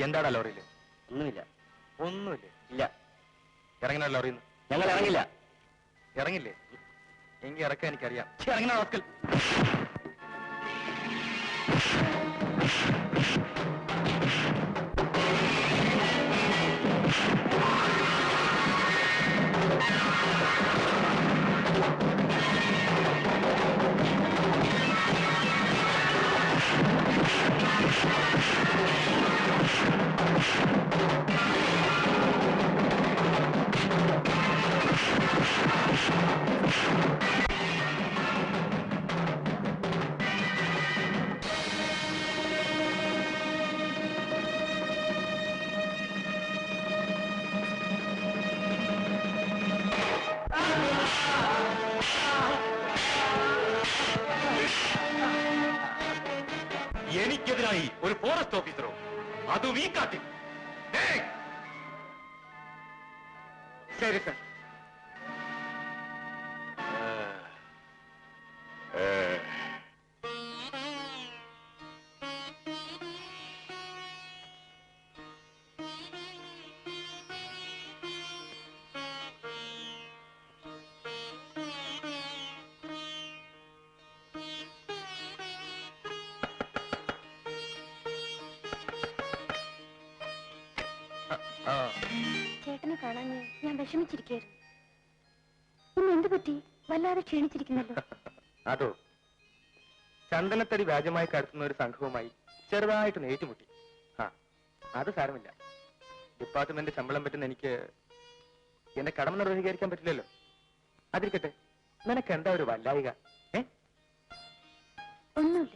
എന്താടാ ലോറിയില്? ഒന്നുമില്ല. ഒന്നുമില്ലേ? ഇല്ല. ഇറങ്ങണ ലോറിയിൽ നിന്ന്? ഞങ്ങൾ ഇറങ്ങില്ല. ഇറങ്ങില്ലേ? എങ്കിൽ ഇറക്കാൻ എനിക്കറിയാം. ഇറങ്ങണ വാക്കൽ. എനിക്കെതിരായി ഒരു ഫോറസ്റ്റ് ഓഫീസറോ, അതും ഈ കാട്ടിൽ? ശരി സർ. ചേട്ടനെ കാണാൻ ഞാൻ വിഷമിച്ചിരിക്കുകയായിരുന്നു. ഇന്ന് എന്ത് പറ്റി? വല്ലാതെ ക്ഷീണിച്ചിരിക്കുന്നല്ലോ. അതോ, ചന്ദനത്തടി വ്യാജമായി കടത്തുന്ന ഒരു സംഘവുമായി ചെറുതായിട്ട് ഏറ്റുമുട്ടി. അത് സാരമില്ല. ഡിപ്പാർട്ട്മെന്റ് ശമ്പളം പറ്റുന്ന എനിക്ക് എന്റെ കടമ നിർവഹിക്കാൻ പറ്റില്ലല്ലോ. അതിരിക്കട്ടെ, നിനക്ക് എന്താ ഒരു വല്ലായിക? ഒന്നുമില്ല.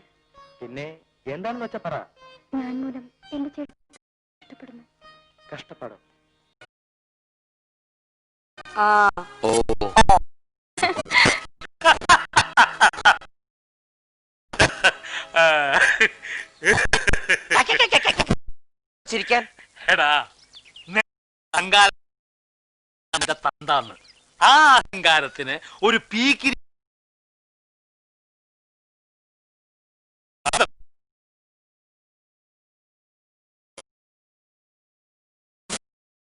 പിന്നെ എന്താണെന്ന് വെച്ചാ പറ. ഞാൻ മൂലം എന്റെ ചേട്ടൻ കഷ്ടപ്പെടുന്നു. കഷ്ടപ്പാടോ? ചിരിക്കാൻ എടാ തന്താന്ന് ആ അഹങ്കാരത്തിന് ഒരു പീക്കിരി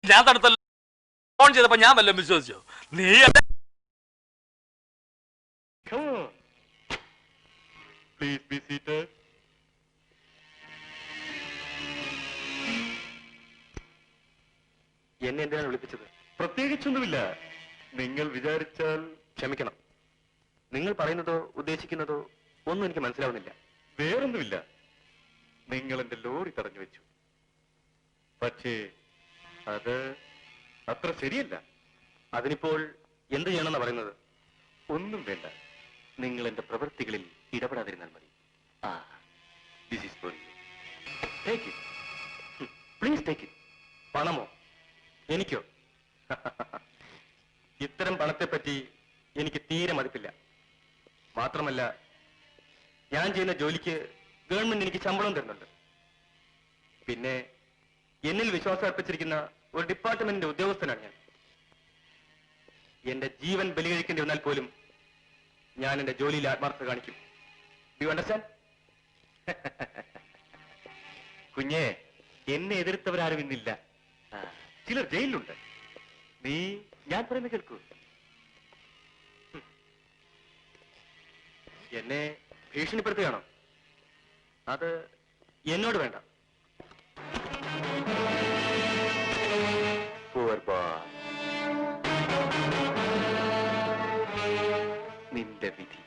ഞാൻ തടുത്തല്ലോ. ഫോൺ ചെയ്തപ്പോ ഞാൻ വല്ലതും വിശ്വസിച്ചോ? നീ Please be seated. എന്നെ എന്തിനാണ് വിളിപ്പിച്ചത്? പ്രത്യേകിച്ചൊന്നുമില്ല. നിങ്ങൾ വിചാരിച്ചാൽ. ക്ഷമിക്കണം, നിങ്ങൾ പറയുന്നതോ ഉദ്ദേശിക്കുന്നതോ ഒന്നും എനിക്ക് മനസ്സിലാവുന്നില്ല. വേറൊന്നുമില്ല. നിങ്ങൾ എന്റെ ലോറി തടഞ്ഞു വെച്ചു. പക്ഷേ അത് അത്ര ശരിയല്ല. അതിനിപ്പോൾ എന്ത് ചെയ്യണമെന്നാ പറയുന്നത്? ഒന്നും വേണ്ട. നിങ്ങൾ എന്റെ പ്രവൃത്തികളിൽ ഇടപെടാതിരുന്നാൽ മതി. This is for you. Take it, please take it. പണമോ? എനിക്കോ? ഇത്തരം പണത്തെപ്പറ്റി എനിക്ക് തീരെ മതിപ്പില്ല. മാത്രമല്ല, ഞാൻ ചെയ്യുന്ന ജോലിക്ക് ഗവൺമെന്റ് എനിക്ക് ശമ്പളം തരുന്നുണ്ട്. പിന്നെ എന്നിൽ വിശ്വാസം അർപ്പിച്ചിരിക്കുന്ന ഒരു ഡിപ്പാർട്ട്മെന്റിന്റെ ഉദ്യോഗസ്ഥനാണ് ഞാൻ. എന്റെ ജീവൻ ബലികഴിക്കേണ്ടി വന്നാൽ പോലും ഞാൻ എന്റെ ജോലിയിൽ ആത്മാർത്ഥത കാണിക്കും. Do you understand? കുഞ്ഞെ, എന്നെ എതിർത്തവരാരും ഇന്നില്ല. ചിലർ ജയിലിലുണ്ട്. നീ ഞാൻ പറയുന്നത് കേൾക്കൂ. എന്നെ ഭീഷണിപ്പെടുത്തുകയാണോ? അത് എന്നോട് വേണ്ട. Poor boy. നിന്റെ വിധി.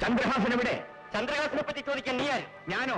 ചന്ദ്രഹാസൻ എവിടെ? ചന്ദ്രഹാസനെ പറ്റി ചോദിക്കാൻ നീ ആര്? ഞാനോ?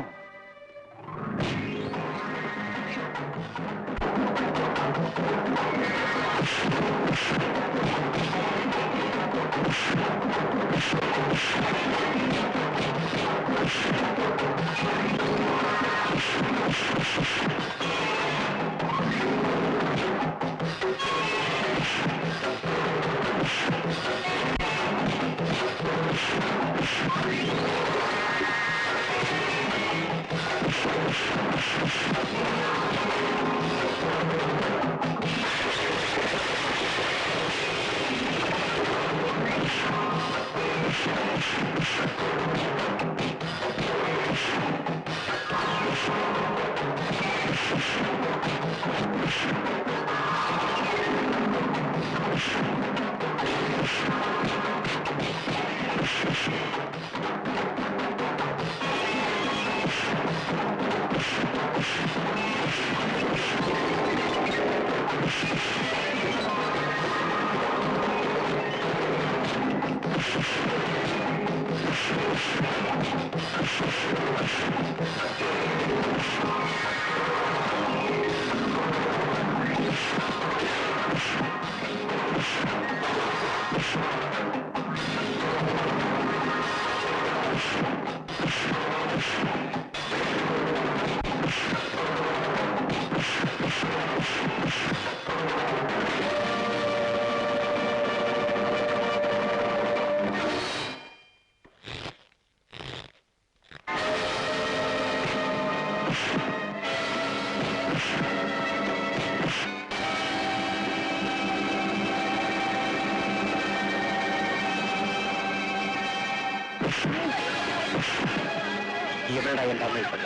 എവിടെടാ എന്റെ അമ്മ ഇപ്പൊ?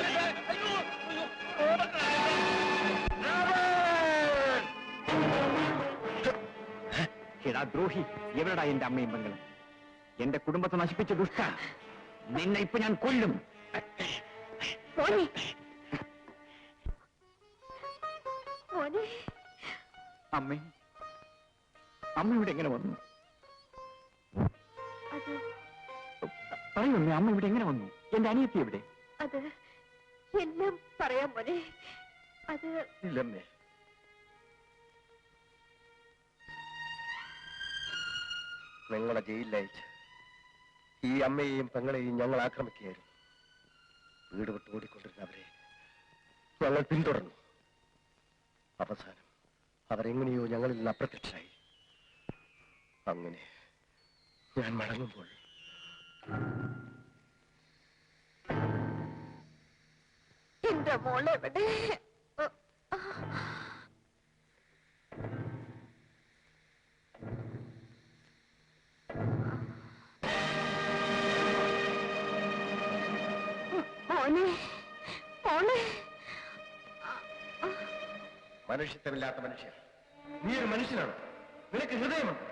എടാ ദ്രോഹി, എവിടെടാ എന്റെ അമ്മയും പെങ്ങളും? എന്റെ കുടുംബത്തെ നശിപ്പിച്ച ദുഷ്ട, നിന്നെ ഇപ്പൊ ഞാൻ കൊല്ലും. അമ്മേ, അമ്മ ഇവിടെ എങ്ങനെ വന്നു? പറയൂ, അമ്മ ഇവിടെ എങ്ങനെ വന്നു? എന്റെ അനിയത്തി എവിടെ? അത് എല്ലാം പറയാം മോനെ. അത് ഇല്ലമ്മേ. നിങ്ങളെ ജയിലിലയച്ച് ഈ അമ്മയെയും പെങ്ങളെയും ഞങ്ങൾ ആക്രമിക്കുകയായിരുന്നു. വീട് വിട്ട് ഓടിക്കൊണ്ടിരുന്നവരെ ഞങ്ങൾ പിന്തുടർന്നു. അവസാനം അവരെങ്ങനെയോ ഞങ്ങളിൽ നിന്ന് അപ്രത്യക്ഷരായി. അങ്ങനെ ഞാൻ മടങ്ങുമ്പോൾ എന്റെ മോളെവിടെ? മോനെ, മോനെ. മനുഷ്യത്വമില്ലാത്ത മനുഷ്യൻ, നീ ഒരു മനുഷ്യനാണ്. നിനക്ക് ഹൃദയമുണ്ട്.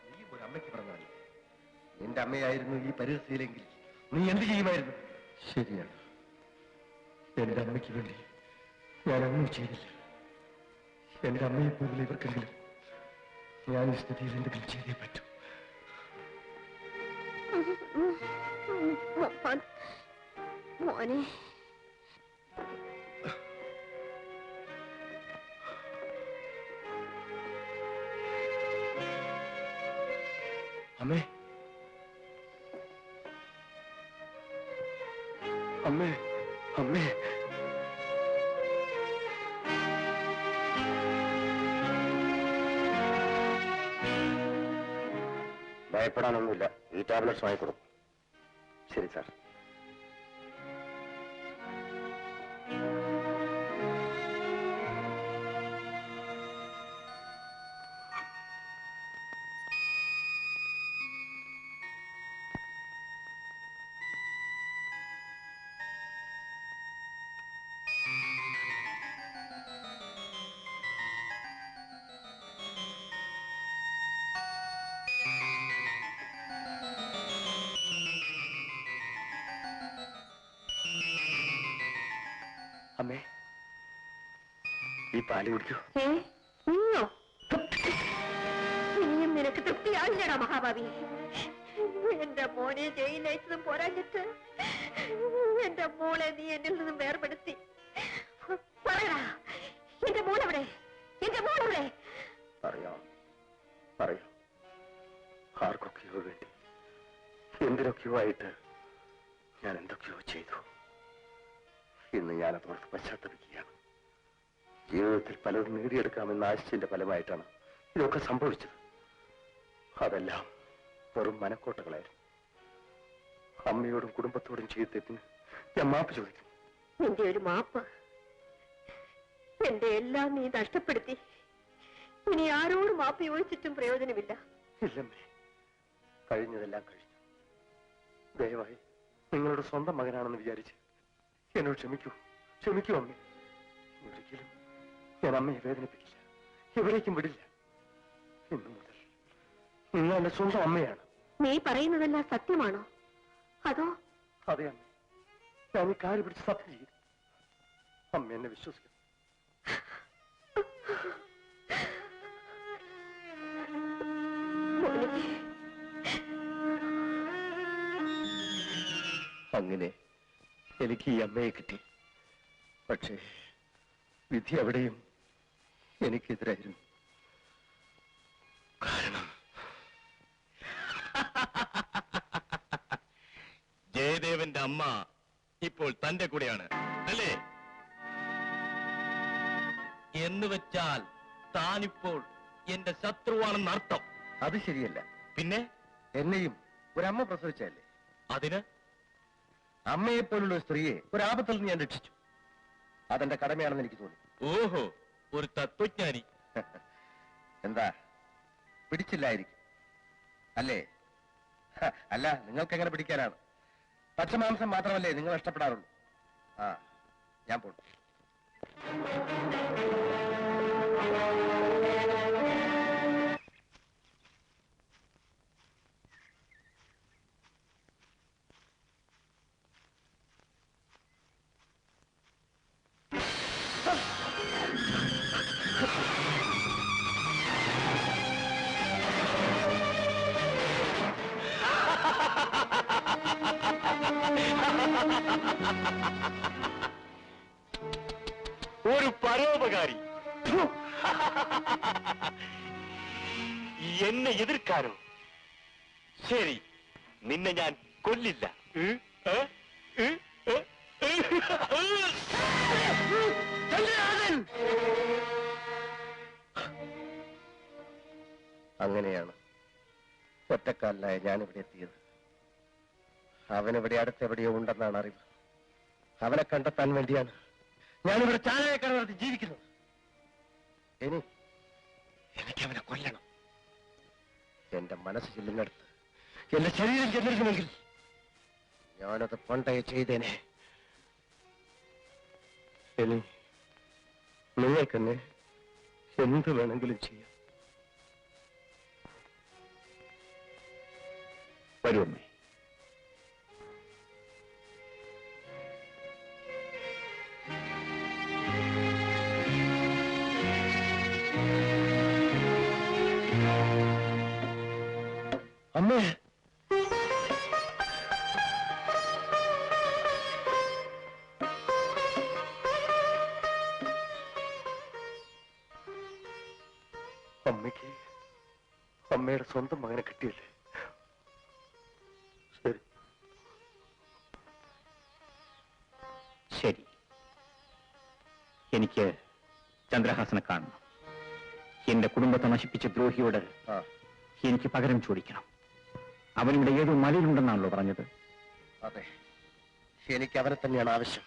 നീ ഒരു അമ്മയ്ക്ക് പറഞ്ഞാൽ നിന്റെ അമ്മയായിരുന്നു ഈ പരിസ്ഥിതിയിലെങ്കിൽ നീ എന്ത് ചെയ്യുമായിരുന്നു? ശരിയാണ്, എന്റെ അമ്മയ്ക്ക് വേണ്ടി ഞാനൊന്നും ചെയ്തില്ല. എന്റെ അമ്മയെ പോലുള്ള ഇവർക്കെങ്കിലും ഞാൻ ഈ സ്ഥിതിയിൽ എന്തെങ്കിലും ചെയ്തേ പറ്റൂ. മോനെ, അമ്മേ, അമ്മേ, അമ്മേ. ഭയപ്പെടാനൊന്നുമില്ല. ഈ ടാബ്ലറ്റ്സ് വാങ്ങിക്കൊടുക്കും. ശരി സാർ. അമ്മേ, ഈ പാല് കുടിക്കൂ. നിന്നോ? ഇനിയും നിനക്ക് തൃപ്തിയായില്ലടാ മഹാഭാവി. എന്റെ മോനെ ജയിലയച്ചതും പോരാഞ്ഞിട്ട് എന്റെ മോളെ നീ എന്നിൽ നിന്നും വേർപെടുത്തി. പറയടാ, എന്റെ മോളെവിടെ? എന്റെ മോളെവിടെ? പറയാം, പറയാം. ആർക്കൊക്കെയോ വേണ്ടി, എന്തിനൊക്കെയോ ആയിട്ട് ഞാൻ എന്തൊക്കെയോ ചെയ്തു. ഇന്ന് ഞാനതോർത്ത് പശ്ചാത്തപിക്കുകയാണ്. ജീവിതത്തിൽ പലതും നേടിയെടുക്കാമെന്ന ആശയത്തിന്റെ ഫലമായിട്ടാണ് ഇതൊക്കെ സംഭവിച്ചത്. അതെല്ലാം വെറും മനക്കോട്ടകളായിരുന്നു. അമ്മയോടും കുടുംബത്തോടും ചെയ്ത തെറ്റിന് ഞാൻ മാപ്പ് ചോദിക്കും. നിന്റെ ഒരു മാപ്പ് എന്റെ എല്ലാം നീ നഷ്ടപ്പെടുത്തി. ഇനി ആരോട് മാപ്പ് ചോദിച്ചിട്ടും പ്രയോജനമില്ല. ഇല്ലമ്മേ, കഴിഞ്ഞതെല്ലാം കഴിഞ്ഞു. ദയവായി നിങ്ങളുടെ സ്വന്തം മകനാണെന്ന് വിചാരിച്ച് എന്നോട് ക്ഷമിക്കൂ, ക്ഷമിക്കൂ അമ്മേ. ഒരിക്കലും ഞാൻ അമ്മയെ വേദനിപ്പിക്കില്ല, എവിടേക്കും വിടില്ല. ഇന്നു മുതൽ നിങ്ങൾ എന്റെ സ്വന്തം അമ്മയാണ്. നീ പറയുന്നതെല്ലാം സത്യമാണോ? അതോ? അതെ അമ്മ, ഞാൻ ഈ കാര്യം പിടിച്ച് സത്യം ചെയ്തു. അമ്മ എന്നെ വിശ്വസിക്കും. അങ്ങനെ എനിക്ക് ഈ അമ്മയെ കിട്ടി. പക്ഷേ വിധി അവിടെയും എനിക്കെതിരായിരുന്നു. കാരണം ജയദേവന്റെ അമ്മ ഇപ്പോൾ തന്റെ കൂടെയാണ്, അല്ലേ? എന്ന് വെച്ചാൽ താനിപ്പോൾ എന്റെ ശത്രുവാണെന്ന് അർത്ഥം. അത് ശരിയല്ല. പിന്നെ എന്നെയും ഒരമ്മ പ്രസവിച്ചല്ലേ? അതിന് അമ്മയെ പോലുള്ള ഒരു സ്ത്രീയെ ഒരാപത്തിൽ നിന്ന് ഞാൻ രക്ഷിച്ചു. അതെന്റെ കടമയാണെന്ന് എനിക്ക് തോന്നി. ഓഹോ, ഒരു തത്വജ്ഞാനി. എന്താ, പിടിച്ചില്ലായിരിക്കും അല്ലേ? അല്ല, നിങ്ങൾക്ക് എങ്ങനെ പിടിക്കാനാണ്? പച്ചമാംസം മാത്രമല്ലേ നിങ്ങൾ ഇഷ്ടപ്പെടാറുള്ളൂ. ആ, ഞാൻ പോണു. ഒരു പരോപകാരി എന്നെ എതിർക്കാനോ? ശരി, നിന്നെ ഞാൻ കൊല്ലില്ല. അങ്ങനെയാണ് ഒറ്റക്കാലിലായ ഞാനിവിടെ എത്തിയത്. അവനിവിടെ അടുത്തെവിടെയോ ഉണ്ടെന്നാണ് അറിവ്. അവനെ കണ്ടെത്താൻ വേണ്ടിയാണ് ഞാനിവിടെ ചാലകക്കട നടത്തി ജീവിക്കുന്നത്. എനിക്ക് അവനെ കൊല്ലണം. എന്റെ മനസ്സ് ചെല്ലുന്നിടത്ത് എന്റെ ശരീരം ചെന്നിരുന്നുവെങ്കിൽ ഞാനത് പണ്ടേ ചെയ്തേനെ. ഇനി നിങ്ങൾക്കെന്നെ എന്ത് വേണമെങ്കിലും ചെയ്യാം. വരുമേ. അമ്മേ, അമ്മയ്ക്ക് അമ്മയുടെ സ്വന്തം മകനെ കിട്ടിയല്ലേ? ശരി ശരി, എനിക്ക് ചന്ദ്രഹാസനെ കാണണം. എന്റെ കുടുംബത്തെ നശിപ്പിച്ച ദ്രോഹിയോട് എനിക്ക് പകരം ചോദിക്കണം. അവനിവിടെ ഏതോ മലയിലുണ്ടെന്നാണല്ലോ പറഞ്ഞത്. അതെ, എനിക്ക് അവനെ തന്നെയാണ് ആവശ്യം.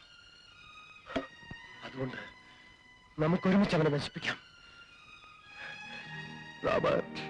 അതുകൊണ്ട് നമുക്ക് ഒരുമിച്ച് അവനെ നശിപ്പിക്കാം. റോബർട്ട്,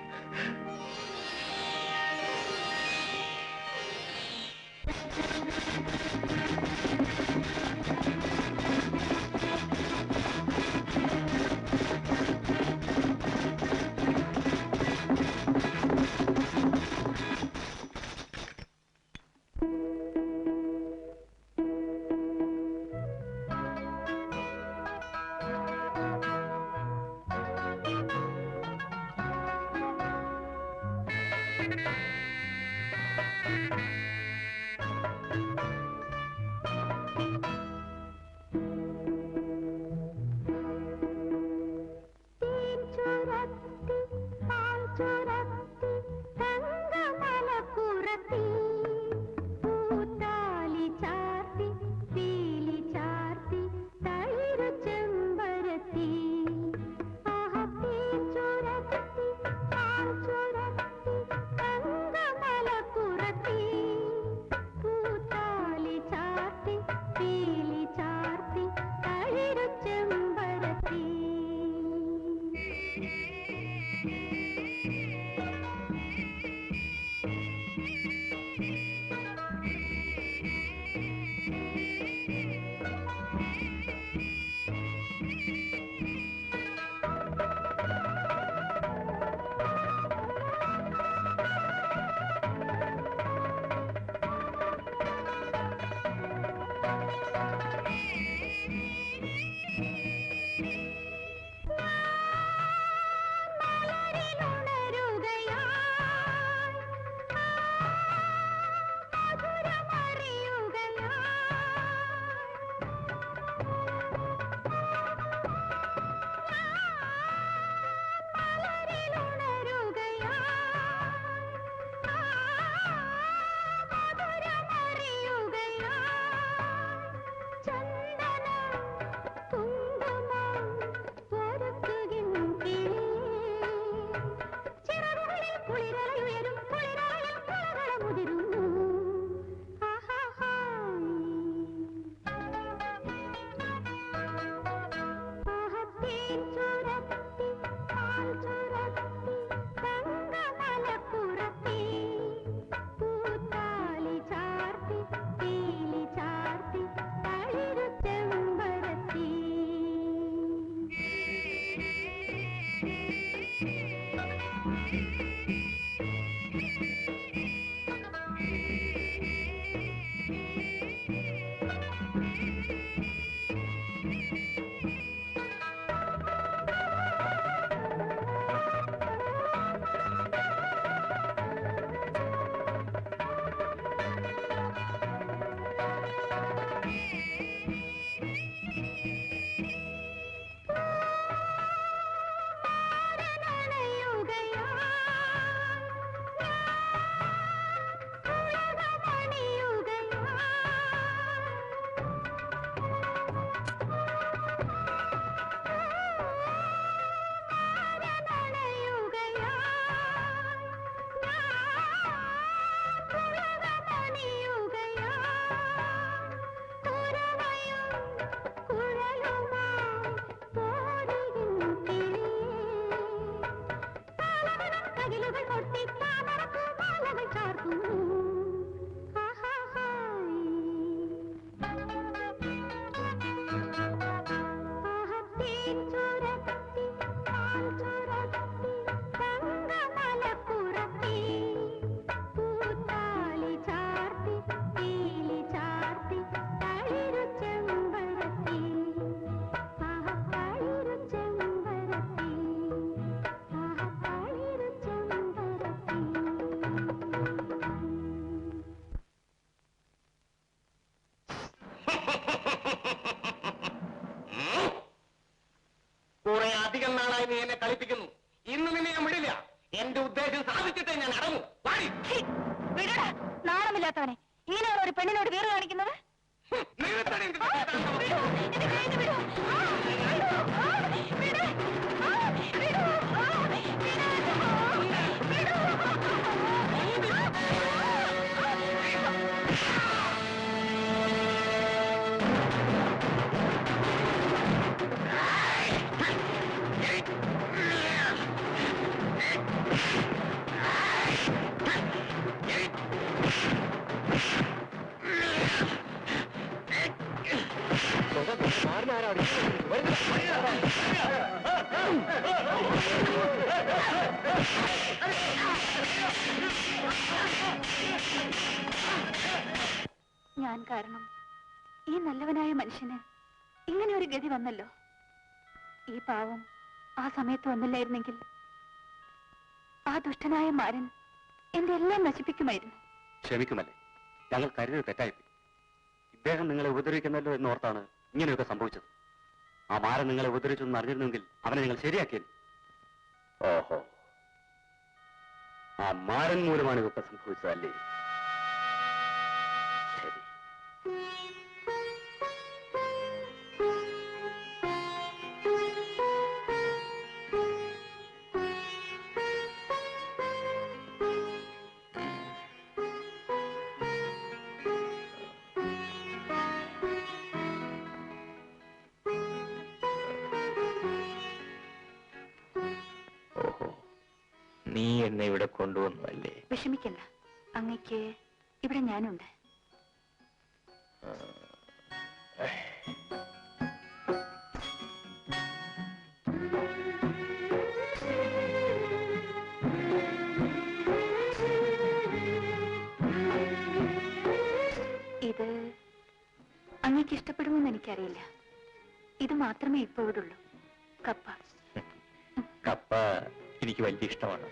കുറെ അധികം നാളായി നീ എന്നെ കളിപ്പിക്കുന്നു. ഇന്ന് നിന്നെ ഞാൻ വിടില്ല. എന്റെ ഉദ്ദേശം സാധിച്ചിട്ടേ ഞാൻ അടങ്ങൂ. നാണമില്ലാത്തവനെ, ഇങ്ങനെയാണ് ഒരു പെണ്ണിനോട് വീറ് കാണിക്കുന്നത്? ഞാൻ കാരണം ഈ നല്ലവനായ മനുഷ്യന് ഇങ്ങനെ ഒരു ഗതി വന്നല്ലോ. ഈ പാവം ആ സമയത്ത് വന്നില്ലായിരുന്നെങ്കിൽ ആ ദുഷ്ടനായ മാരൻ എന്റെ എല്ലാം നശിപ്പിക്കുമായിരുന്നു. ക്ഷമിക്കുമല്ലേ, ഞങ്ങൾ കരുതി തെറ്റായിപ്പോയി. ഇദ്ദേഹം നിങ്ങളെ ഉപദ്രവിക്കുന്നല്ലോ എന്നോർത്താണ് ഇങ്ങനെയൊക്കെ സംഭവിച്ചത്. ആ മാരൻ നിങ്ങളെ ഉപദ്രവിച്ചെന്ന് അറിഞ്ഞിരുന്നെങ്കിൽ അവനെ നിങ്ങൾ ശരിയാക്കിയത്. ഓഹോ, ആ മാരൻ മൂലമാണ് ഇതൊക്കെ സംഭവിച്ചതല്ലേ? ശരി. നീ എന്നെ ഇവിടെ കൊണ്ടുവന്നു അല്ലേ? വിഷമിക്കണ്ട, അങ്ങക്ക് ഇവിടെ ഞാനുണ്ട്. ഇത് അങ്ങക്ക് ഇഷ്ടപ്പെടുമെന്ന് എനിക്കറിയില്ല. ഇത് മാത്രമേ ഇപ്പോൾ ഇവിടെ ഉള്ളൂ. കപ്പ. കപ്പ എനിക്ക് വലിയ ഇഷ്ടമാണ്.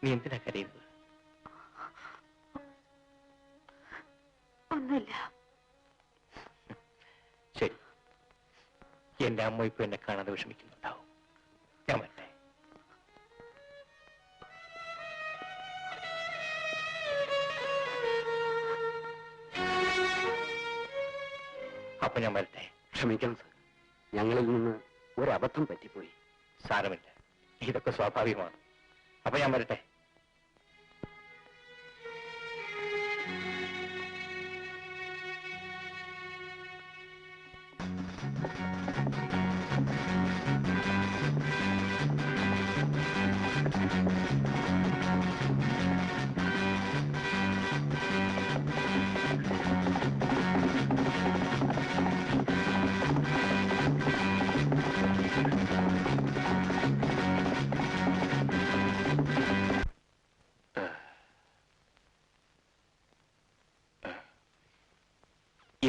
നീ എന്തിനാ കരയുന്നത്? ഒന്നുമില്ല. ശരി, എന്റെ അമ്മ ഇപ്പൊ എന്നെ കാണാതെ വിഷമിക്കുന്നുണ്ടാവും. ഞാൻ വരട്ടെ. അപ്പൊ ഞാൻ വരട്ടെ. ക്ഷമിക്കണം സർ, ഞങ്ങളിൽ നിന്ന് ഒരബദ്ധം പറ്റിപ്പോയി. സാരമില്ല, ഇതൊക്കെ സ്വാഭാവികമാണ്. അപ്പൊ ഞാൻ വരട്ടെ.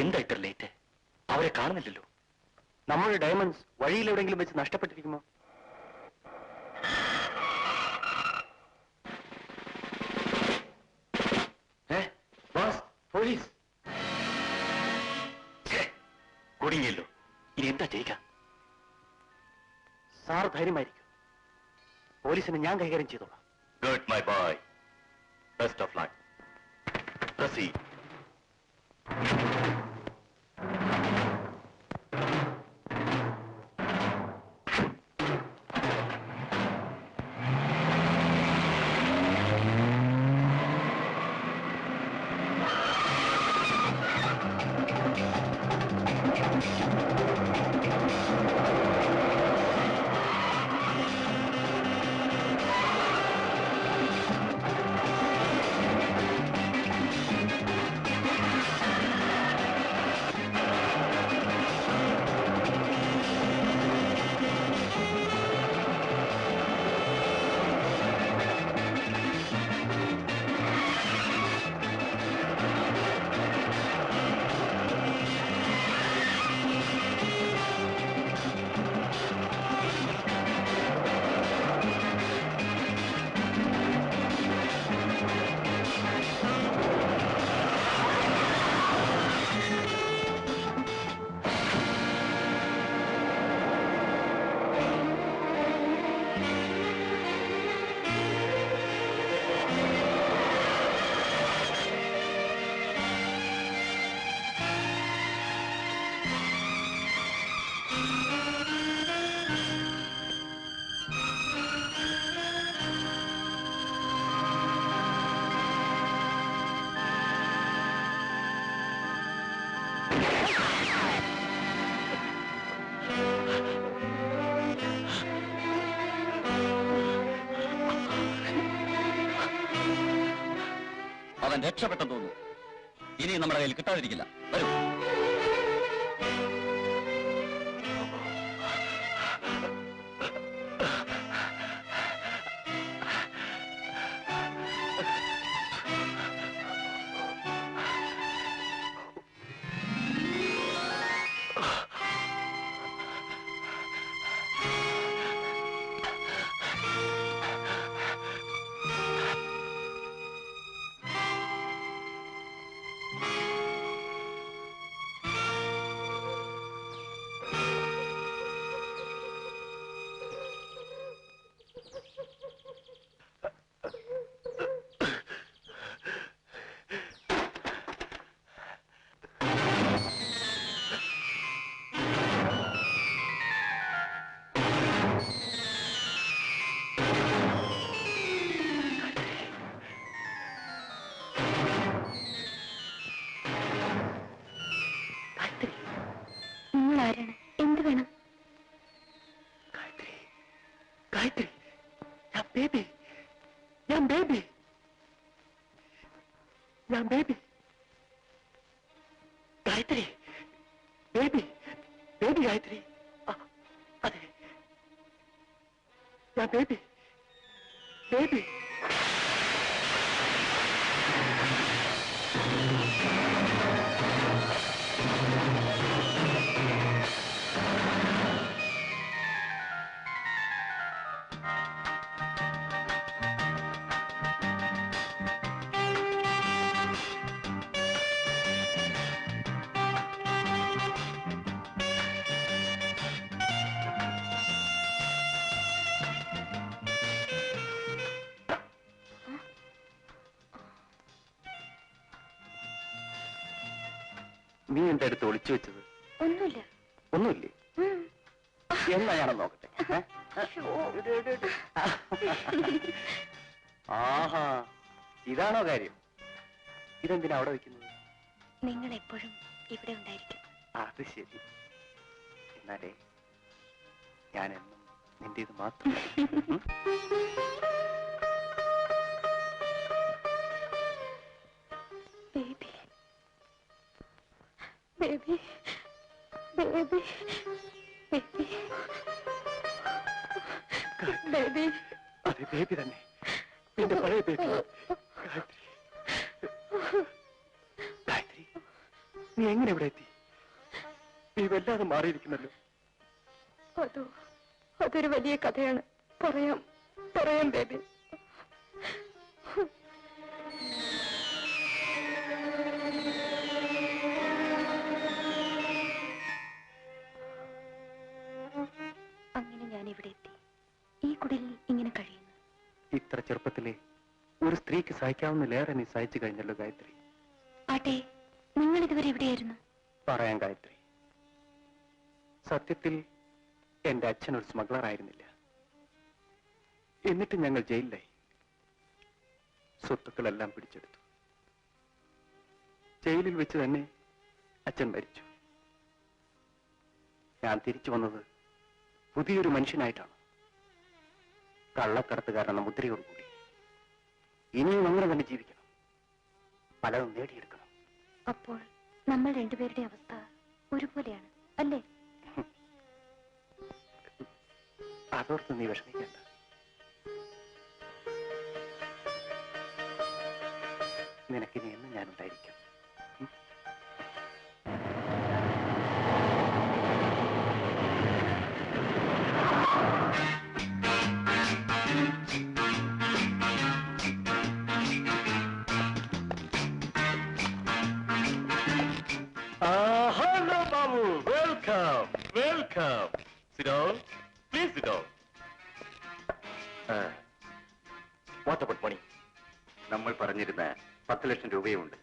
എന്താ ഇത്ര ലേറ്റ്? അവരെ കാണുന്നില്ലല്ലോ. നമ്മുടെ ഡയമണ്ട്സ് വഴിയിൽ എവിടെയെങ്കിലും വെച്ച് നഷ്ടപ്പെട്ടിരിക്കുമോ? പോലീസ് കുടുങ്ങിയല്ലോ. ഇനി എന്താ ചെയ്യുക? സാർ ധൈര്യമായിരിക്കും. പോലീസിനെ ഞാൻ കൈകാര്യം ചെയ്തോളാം. Good my boy. Best of luck. Proceed. അവൻ രക്ഷപ്പെട്ടെന്ന് തോന്നുന്നു. ഇനി നമ്മുടെ കയ്യിൽ കിട്ടാതിരിക്കില്ല. വരൂ. ആരാണ്? എന്ത് വേണം? ഗായത്രി, ഞാൻ ബേബി, ഞാൻ ബേബി, ഞാൻ Baby. Gayathri, Baby, Baby Gayathri. അതെ, ഞാൻ ബേബി, ബേബി. നീ എന്റെ അടുത്ത് ഒളിച്ചു വെച്ചത്? ഒന്നുമില്ല. ഒന്നുമില്ലേ? എന്നാ ഞാനൊന്ന് നോക്കട്ടെ. ആഹാ, ഇതാണോ കാര്യം? ഇതെന്തിനാ അവിടെ വെക്കുന്നത്? നിങ്ങൾ എപ്പോഴും ഇവിടെ ഉണ്ടായിരിക്കും. അത് ശരി. എന്നാലേ ഞാനെന്നും നിന്റേത് മാത്രം. Baby, baby, baby, baby, baby. അതെ, ബേബി തന്നെ, എന്റെ പഴയ ബേബി. ഗായത്രി, ഗായത്രി, നീ എങ്ങനെ ഇവിടെ എത്തി? നീ വല്ലാതെ മാറിയിരിക്കുന്നല്ലോ. അതൊരു വലിയ കഥയാണ്. പറയാം, പറയാം ബേബി. അങ്ങനെ ഞാൻ ഇവിടെ എത്തി. ഈ കുടിലിൽ ഇങ്ങനെ കഴിയുന്നു. ഇത്ര ചെറുപ്പത്തിലെ ഒരു സ്ത്രീക്ക് സഹിക്കാവുന്നതിലേറെ നീ സഹിച്ചു കഴിഞ്ഞല്ലോ ഗായത്രി. ആട്ടെ, നിങ്ങൾ ഇതുവരെ എവിടെയായിരുന്നു? പറയാൻ ഗായത്രി, സത്യത്തിൽ എന്റെ അച്ഛൻ ഒരു സ്മഗ്ലർ ആയിരുന്നില്ല. എന്നിട്ട് ഞങ്ങൾ ജയിലിലായി. സ്വത്തുക്കളെല്ലാം പിടിച്ചെടുത്തു. ജയിലിൽ വെച്ച് തന്നെ അച്ഛൻ മരിച്ചു. ഞാൻ തിരിച്ചു വന്നത് പുതിയൊരു മനുഷ്യനായിട്ടാണ്, കള്ളക്കടത്തുകാരെന്ന മുദ്രയോടുകൂടി. ഇനിയും അങ്ങനെ തന്നെ ജീവിക്കണം, പലതും നേടിയെടുക്കണം. അപ്പോൾ നമ്മൾ രണ്ടുപേരുടെ അവസ്ഥ ഒരുപോലെയാണ് അല്ലേ? അതോർത്ത് നീ വിഷമിക്കേണ്ട. നിനക്കിനി എന്ന് ഞാനുണ്ടായിരിക്കാം. Hello, Babu. Welcome. Welcome. Sit down. Please sit down. What about money? നമ്മൾ പറഞ്ഞിരുന്ന 10 ലക്ഷം രൂപയുണ്ട്.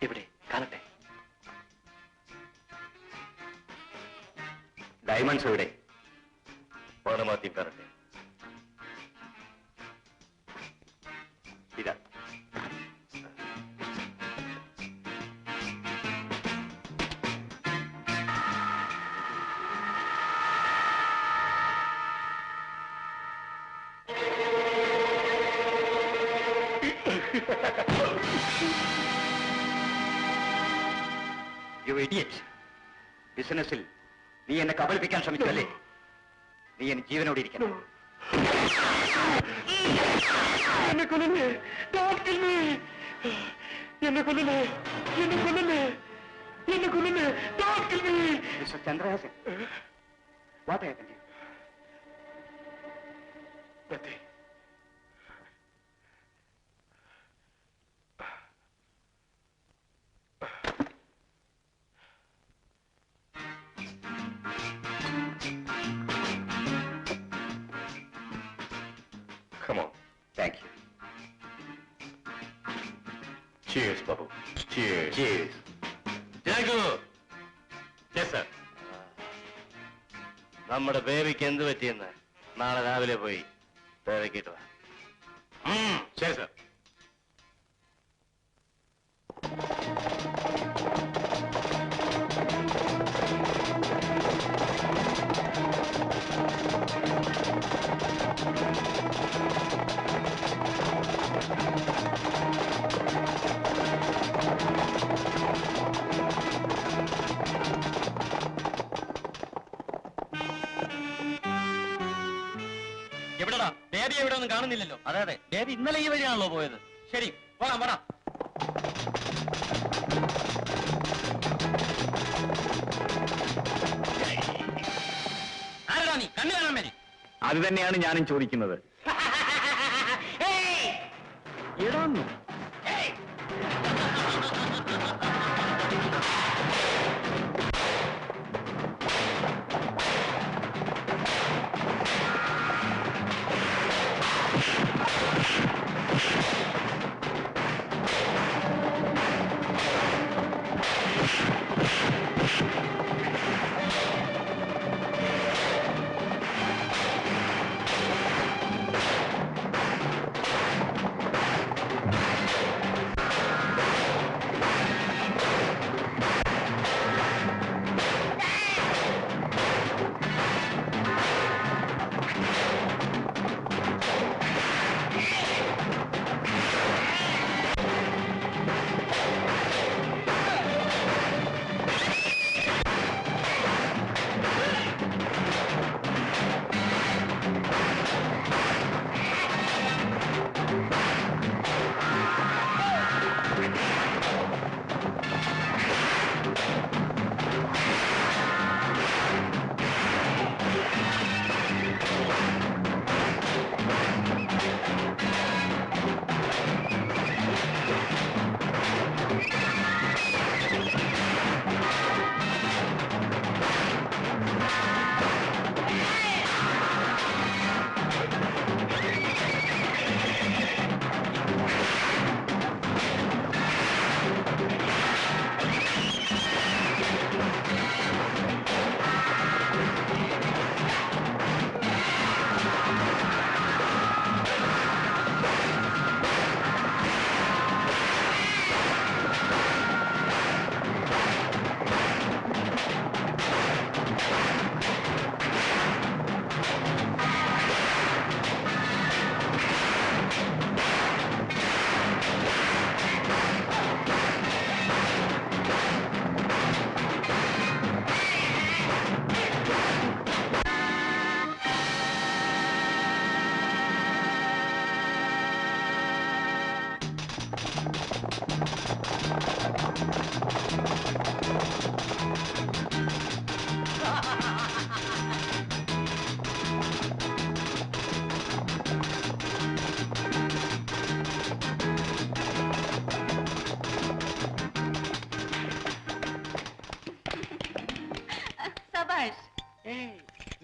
ഇവിടെ കാണട്ടെ. ഡയമണ്ട്സ് എവിടെ? പണമാദ്യം തരട്ടെ. ഇതാ. You idiot. ബിസിനസ്സിൽ നീ എന്നെ കബളിപ്പിക്കാൻ ശ്രമിച്ചു അല്ലേ? നീ എന്നെ ജീവനോടെ ഇരിക്കണം. എന്നെ കൊല്ലല്ലേ, എന്നെ കൊല്ലല്ലേ, എന്നെ കൊല്ലല്ലേ, എന്നെ കൊല്ലല്ലേ, mister Chandrahasan, what happened? Come on. Thank you. Cheers, Babu. Cheers. Cheers. Jagu. Yes, sir. നമ്മുടെ ബേബിക്ക് എന്ത് പറ്റിയെന്ന് നാളെ രാവിലെ പോയി തിരക്കിട്ട് വാ. ശരി സർ. എവിടെടാ ബേബി? എവിടെ ഒന്നും കാണുന്നില്ലല്ലോ. അതെ അതെ, ബേബി ഇന്നലെ ഈ വഴിയാണല്ലോ പോയത്. ശരി, വേണം വേണം. ആരടാ നീ? കണ്ണു കാണാൻ വേണ്ടി? അത് തന്നെയാണ് ഞാനും ചോദിക്കുന്നത്. ഇടാന്നു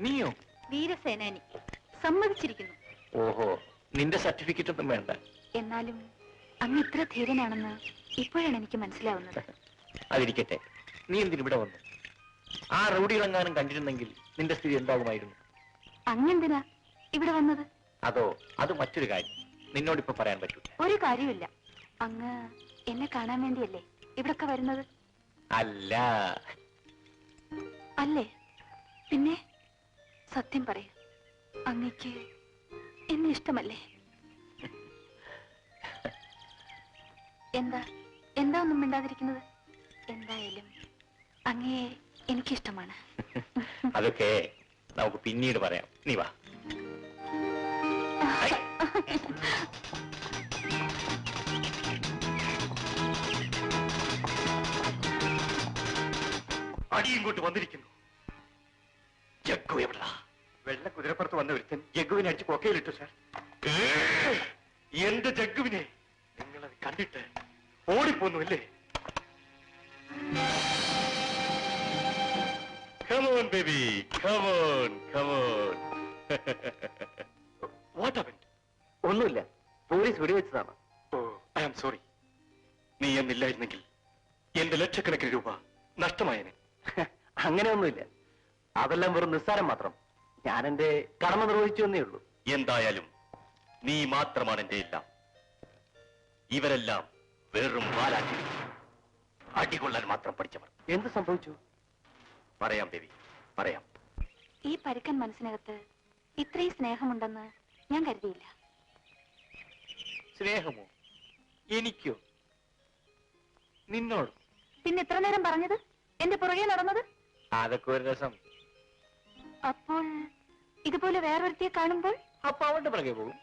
നീയോ? വീരസേനാനി. സമ്മതിച്ചിരിക്കുന്നു. ഓഹോ, നിന്റെ സർട്ടിഫിക്കറ്റ് ഒന്നും വേണ്ട. എന്നാലും അങ്ങ് ഇത്ര ധീരനാണെന്ന് ഇപ്പോഴാണ് എനിക്ക് മനസ്സിലാവുന്നത്. അതിരിക്കട്ടെ, നീ എന്തിനിവിടെ വന്നു? ആ റൗഡികളെങ്ങാനും കണ്ടിരുന്നെങ്കിൽ നിന്റെ സ്ഥിതി എന്താകുമായിരുന്നു? അങ്ങെന്തിനാ ഇവിടെ വന്നത്? അതോ, അത് മറ്റൊരു കാര്യം. നിന്നോടിപ്പോ പറയാൻ പറ്റൂല. ഒരു കാര്യമില്ല. അങ്ങ് എന്നെ കാണാൻ വേണ്ടിയല്ലേ ഇവിടൊക്കെ വരുന്നത്? അല്ല. അല്ലേ? പിന്നെ സത്യം പറയൂ, അങ്ങക്ക് എന്നെ ഇഷ്ടമല്ലേ? എന്താ ഒന്നും മിണ്ടാതിരിക്കുന്നത്? എന്തായാലും അങ്ങയെ എനിക്കിഷ്ടമാണ്. അതൊക്കെ നമുക്ക് പിന്നീട് പറയാം. നീ വാ. അടി ഇങ്ങോട്ട് വന്നിരിക്കുന്നു. ജഗ്ഗു എവിടാ? വെള്ള കുതിരപ്പുറത്ത് വന്ന ഒരുത്തൻ ജഗ്ഗുവിനെ അടിച്ച് കൊക്കയിലിട്ടു സാർ. എന്റെ ജഗ്ഗുവിനെ നിങ്ങളത് കണ്ടിട്ട് ഓടിപ്പോന്നു അല്ലേ? Come on, baby. Come on, come on. What happened? ഒന്നുമില്ല, police വെടിവെച്ചതാണ്. Oh, I am sorry. നീ എന്നില്ലായിരുന്നെങ്കിൽ എന്റെ ലക്ഷക്കണക്കിന് രൂപ നഷ്ടമായനെ. അങ്ങനെയൊന്നുമില്ല, അതെല്ലാം വെറും നിസ്സാരം മാത്രം. ഞാൻ എന്റെ കടമ നിർവഹിച്ചു എന്നേ ഉള്ളൂ. എന്തായാലും നീ മാത്രമാണ് എന്റെ എല്ലാം. ഇവരെല്ലാം വെറും വാലാട്ടി, അടികൊള്ളാൻ മാത്രം പഠിച്ചവർ. എന്ത് സംഭവിച്ചു? പറയാം ബേബി, പറയാം. ഈ പരുക്കൻ മനസ്സിനകത്ത് ഇത്രയും സ്നേഹമുണ്ടെന്ന് ഞാൻ കരുതിയില്ല. സ്നേഹമോ? എനിക്കോ? നിന്നോട്? പിന്നെ എത്ര നേരം പറഞ്ഞത്? എന്റെ പുറകെ നടന്നത്? അതൊക്കെ ഒരു രസം. അപ്പോൾ ഇതുപോലെ വേറൊരുത്തിയെ കാണുമ്പോൾ അപ്പൊ അവന്റെ പുറകെ പോകും.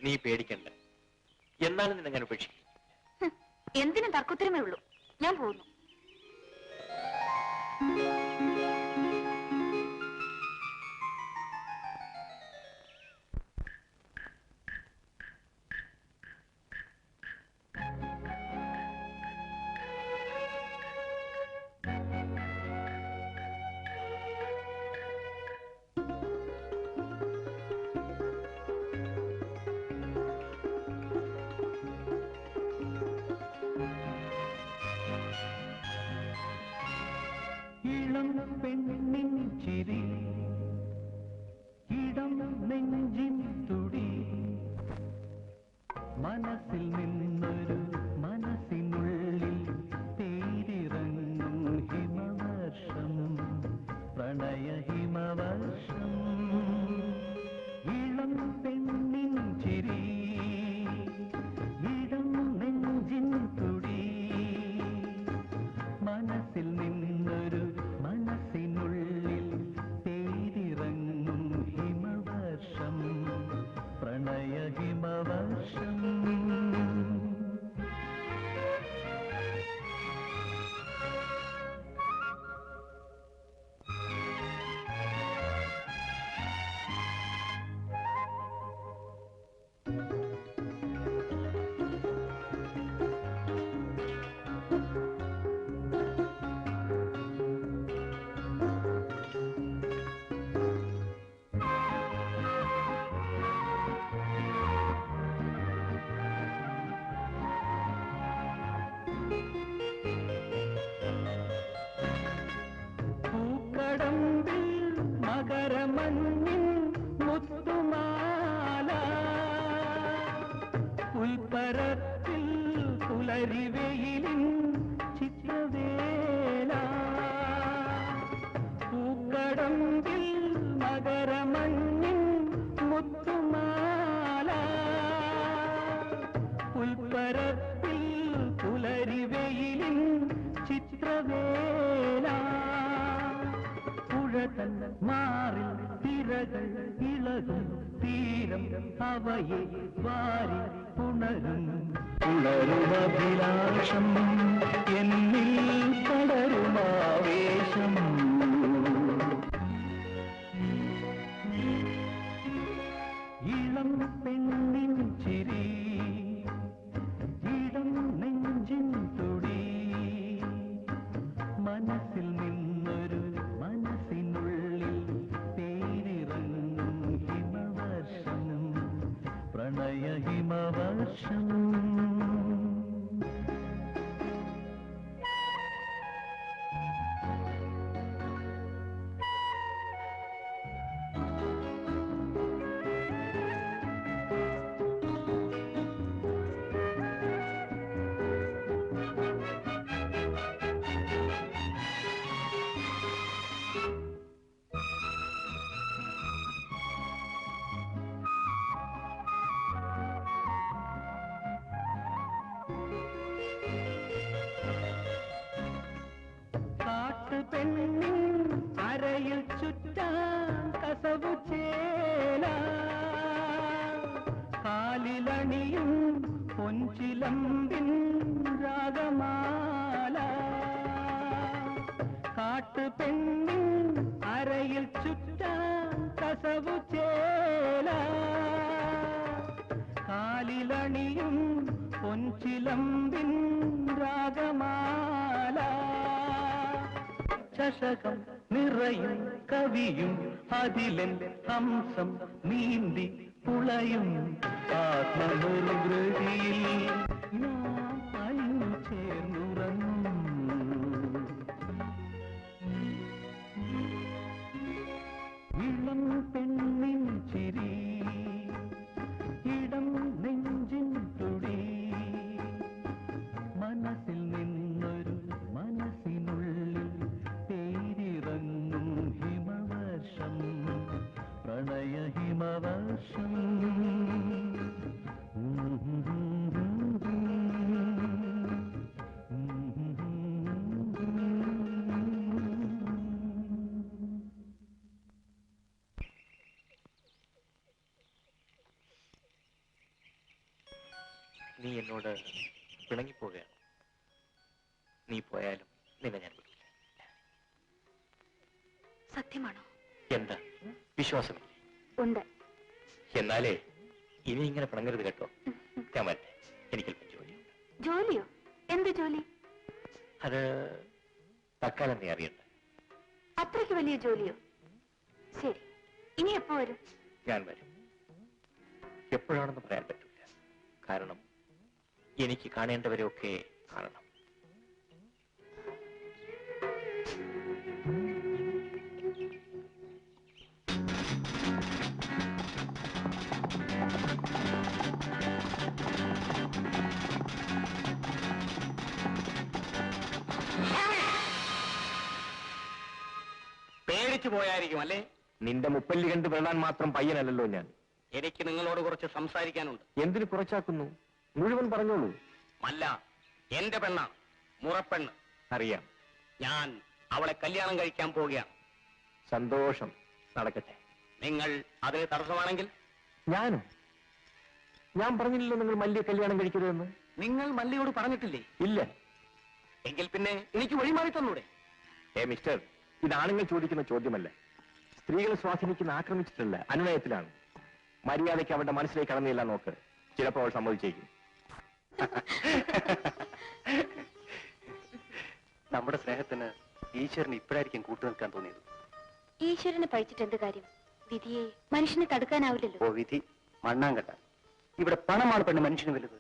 നീ പേടിക്കണ്ട, എന്നാലും നിന്നെങ്ങനെ ഉപേക്ഷിക്കും? എന്തിനും തർക്കത്തിലുമേ ഉള്ളൂ. ഞാൻ പോകുന്നു. ഇളം പെണ്ണിൻ ചിരി, ഇടം നെഞ്ചിൻ തുടി, മനസ്സിൽ നിന്നൊരു മനസ്സിനുള്ളിൽ തേരിറങ്ങും ഹിമവർഷം, പ്രണയ ഹിമവർഷം. ഇളം പെണ്ണിൻ ചിരി, ഇടം നെഞ്ചിൻ തുടി, മനസ്സിൽ നിന്നൊരു മനസ്സിനുള്ളിൽ തേരിറങ്ങും ഹിമവർഷം, പ്രണയ ഹിമവർഷം. പൂക്കടമ്പിൽ മകരമഞ്ഞിൻ മുത്തുമാല, പുൽപ്പരത്തിൽ പുലരിവെയിലിൻ ചിത്രവേല. പൂക്കടമ്പിൽ മകരമഞ്ഞിൻ മുത്തുമാല, പുൽപ്പരത്തിൽ പുലരിവെയിലിൻ ചിത്രവേല. പുഴകൾ മാറി തിരകൾ ഇളകും തീരം അവയെ വാരി പുണരും പുണരുമഭിലാഷം, എന്നിൽ പടരുമാവേശം. ഇളം പെണ്ണിൻ ചിരി, ഇടം നെഞ്ചിൻ തുടി, കസവു ചേല കാലിലണിയും പൊൻചിലമ്പിൻ രാഗമാല കാട്ടുപെണ്ണിൻ അരയിൽ ചുറ്റാൻ കസവു ചേല കാലിലണിയും പൊൻചിലമ്പിൻ രാഗമാല ചഷകം നിറയും കവിയും അതിലൻ ഹംസം നീന്തി പുളയും ആത്മനിർവൃതിയിൽ നാം അലിഞ്ഞു ചേർന്നുറങ്ങും. ഇളം പെണ്ണിൻ ചിരി ഇടം നെഞ്ചിൻ തുടി മനസ്സിൽ നിന്നൊരു മനസ്സിനുള്ളിൽ പേരിറങ്ങും ഹിമവർഷം പ്രണയ ഹിമവർഷം. നീ എന്നോട് പിണങ്ങിപ്പോവുകയാണ്. നീ പോയാലും നിന്നെ ഞാൻ വിളിക്കില്ല. സത്യമാണോ? എന്താ വിശ്വാസമില്ലേ? ഉണ്ട്. എന്നാലേ ഇനി ഇങ്ങനെ പിണങ്ങരുത് കേട്ടോ. ഞാൻ വരട്ടെ, എനിക്കല്പം ജോലിയുണ്ട്. ജോലിയോ? എന്ത് ജോലി? അത് തൽക്കാലം നീ അറിയണ്ട. അത്രയ്ക്ക് വലിയ ജോലിയോ? ശരി, ഇനി എപ്പോ വരും? ഞാൻ വരും. എപ്പോഴാണെന്ന് പറയാൻ പറ്റില്ല. കാരണം എനിക്ക് കാണേണ്ടവരെയൊക്കെ കാണണം. പേടിച്ചു പോയായിരിക്കും അല്ലേ? നിന്റെ മുപ്പല്ലി കണ്ട് വെള്ളാൻ മാത്രം പയ്യനല്ലല്ലോ ഞാൻ. എനിക്ക് നിങ്ങളോട് കുറച്ച് സംസാരിക്കാനുണ്ട്. എന്തിനു കുറച്ചാക്കുന്നു? മുഴുവൻ പറഞ്ഞോളൂ. മല്ല എന്റെ പെണ്ണാണ്, മുറപ്പെണ്ണ്. അറിയാം. ഞാൻ അവളെ കല്യാണം കഴിക്കാൻ പോവുകയാണ്. സന്തോഷം, നടക്കട്ടെ. നിങ്ങൾ അതിന് തടസ്സമാണെങ്കിൽ? ഞാനും. ഞാൻ പറഞ്ഞില്ലല്ലോ നിങ്ങൾ മല്ലിയെ കല്യാണം കഴിക്കരുതെന്ന്. നിങ്ങൾ മല്ലിയോട് പറഞ്ഞിട്ടില്ലേ? ഇല്ല. എങ്കിൽ പിന്നെ എനിക്ക് വഴിമാറി തന്നൂടെ? മിസ്റ്റർ, ഇത് ആണുങ്ങൾ ചോദിക്കുന്ന ചോദ്യമല്ല. സ്ത്രീകളെ സ്വാധീനിക്കുന്ന ആക്രമിച്ചിട്ടല്ല, അനുനയത്തിലാണ്. മര്യാദയ്ക്ക് അവരുടെ മനസ്സിലേക്ക് കടന്നില്ല നോക്ക്. ചിലപ്പോൾ അവൾ സമ്മതിച്ചേക്കും. നമ്മുടെ സ്നേഹത്തിന് ഈശ്വരന് ഇപ്പോഴായിരിക്കും കൂട്ടുനിൽക്കാൻ തോന്നിയത്. ഈശ്വരനെ പഴിച്ചിട്ട് എന്ത് കാര്യം? വിധിയെ മനുഷ്യനെ തടുക്കാനാവില്ലല്ലോ. ഓ വിധി മണ്ണാങ്കട്ട. ഇവിടെ പണമാണ് പെണ്ണ് മനുഷ്യന് വലുത്.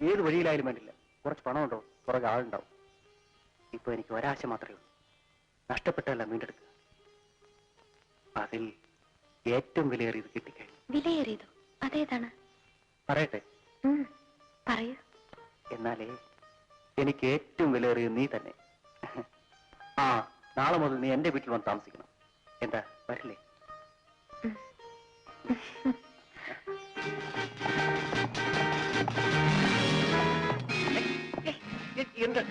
ഏത് വഴിയിലായാലും വേണ്ടില്ല, കുറച്ച് പണമുണ്ടോ പുറകെ ആളുണ്ടാവും. ഇപ്പൊ എനിക്ക് ഒരാശ മാത്രമേ ഉള്ളൂ, നഷ്ടപ്പെട്ടല്ല വീണ്ടെടുക്കുക. അതിൽ ഏറ്റവും വിലയേറിയത് കിട്ടിക്കഴിഞ്ഞു. വിലയേറിയതോ? അതേതാണ്? പറയട്ടെ? പറയൂ. എന്നാലേ എനിക്ക് ഏറ്റവും വിലയേറിയത് നീ തന്നെ. ആ, നാളെ മുതൽ നീ എന്റെ വീട്ടിൽ വന്ന് താമസിക്കണം. എന്താ, വരില്ലേ? എന്ത്?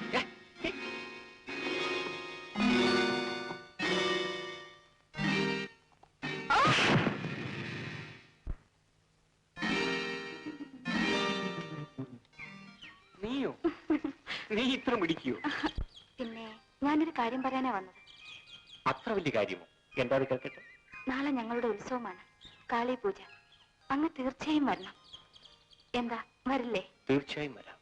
നീയോ? നീ ഇത്ര മിടിക്കുകയോ? പിന്നെ ഞാനൊരു കാര്യം പറയാനാ വന്നത്. അത്ര വലിയ കാര്യമോ? എന്താ അത് കേൾക്കട്ടെ. നാളെ ഞങ്ങളുടെ ഉത്സവമാണ്, കാളി പൂജ. അങ്ങ് തീർച്ചയായും വരണം. എന്താ, വരില്ലേ? തീർച്ചയായും വരാം.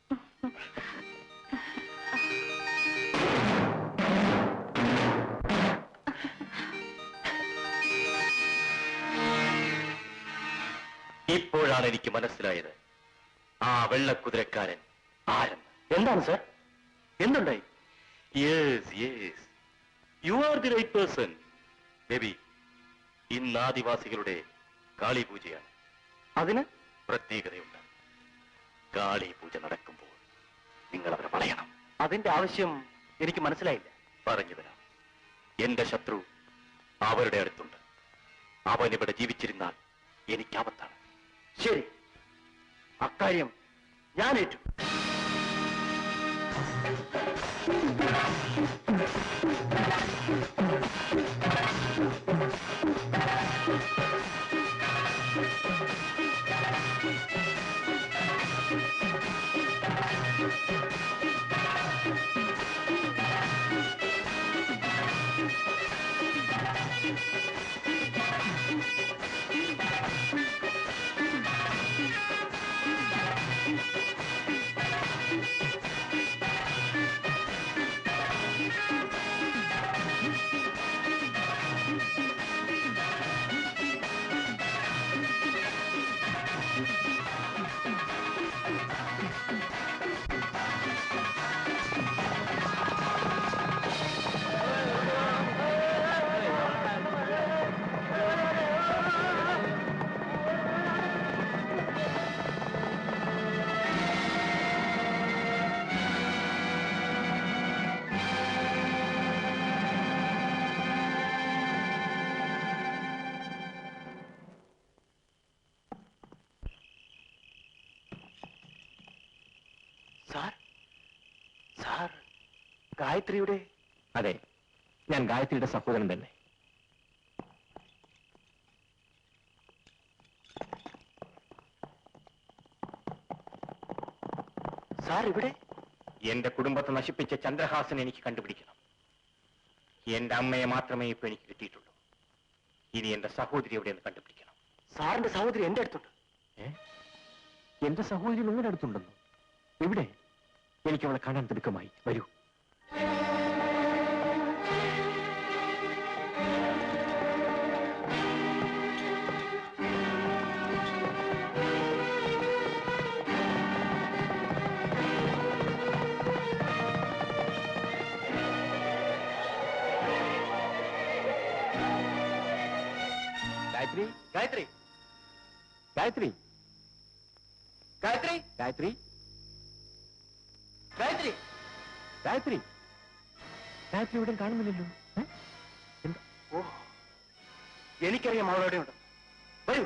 ഇപ്പോഴാണ് എനിക്ക് മനസ്സിലായത് ആ വെള്ളക്കുതിരക്കാരൻ ആരെന്ന്. എന്താണ് സാർ? എന്തുണ്ടായി? Yes yes, you are the right person. Baby, ഇന്ന് ആദിവാസികളുടെ കാളി പൂജയാണ്. അതിന് പ്രത്യേകതയുണ്ട്. കാളി പൂജ നടക്കുമ്പോൾ നിങ്ങൾ അവരെ വളയണം. അതിന്റെ ആവശ്യം എനിക്ക് മനസ്സിലായില്ല. പറഞ്ഞു തരാം. എന്റെ ശത്രു അവരുടെ അടുത്തുണ്ട്. അവൻ ഇവിടെ ജീവിച്ചിരുന്നാൽ എനിക്ക് ആപത്താണ്. ശരി, അക്കാര്യം ഞാൻ ഏറ്റു. ഗായത്രിയുടെ? അതെ, ഞാൻ ഗായത്രിയുടെ സഹോദരൻ തന്നെ. സാർ ഇവിടെ? എന്റെ കുടുംബത്തെ നശിപ്പിച്ച ചന്ദ്രഹാസൻ എനിക്ക് കണ്ടുപിടിക്കണം. എന്റെ അമ്മയെ മാത്രമേ ഇപ്പൊ എനിക്ക് കിട്ടിയിട്ടുള്ളൂ. ഇനി എന്റെ സഹോദരി എവിടെയെന്ന് കണ്ടുപിടിക്കണം. സാറിന്റെ സഹോദരി എന്റെ അടുത്തുണ്ട്. എന്റെ സഹോദരി നിങ്ങളുടെ അടുത്തുണ്ടെന്നു? എവിടെ? എനിക്ക് അവളെ കാണാൻ തിടുക്കമായി. വരൂ. ഗായത്രി, ഗായത്രി, ഗായത്രി, ഗായത്രി, ഗായത്രി, ഗായത്രി, ഗായത്രി, ഗായത്രി ഇവിടെ കാണുന്നില്ലല്ലോ. ഓ, എനിക്കറിയാം അവളെവിടെ ഉണ്ട്. വരൂ.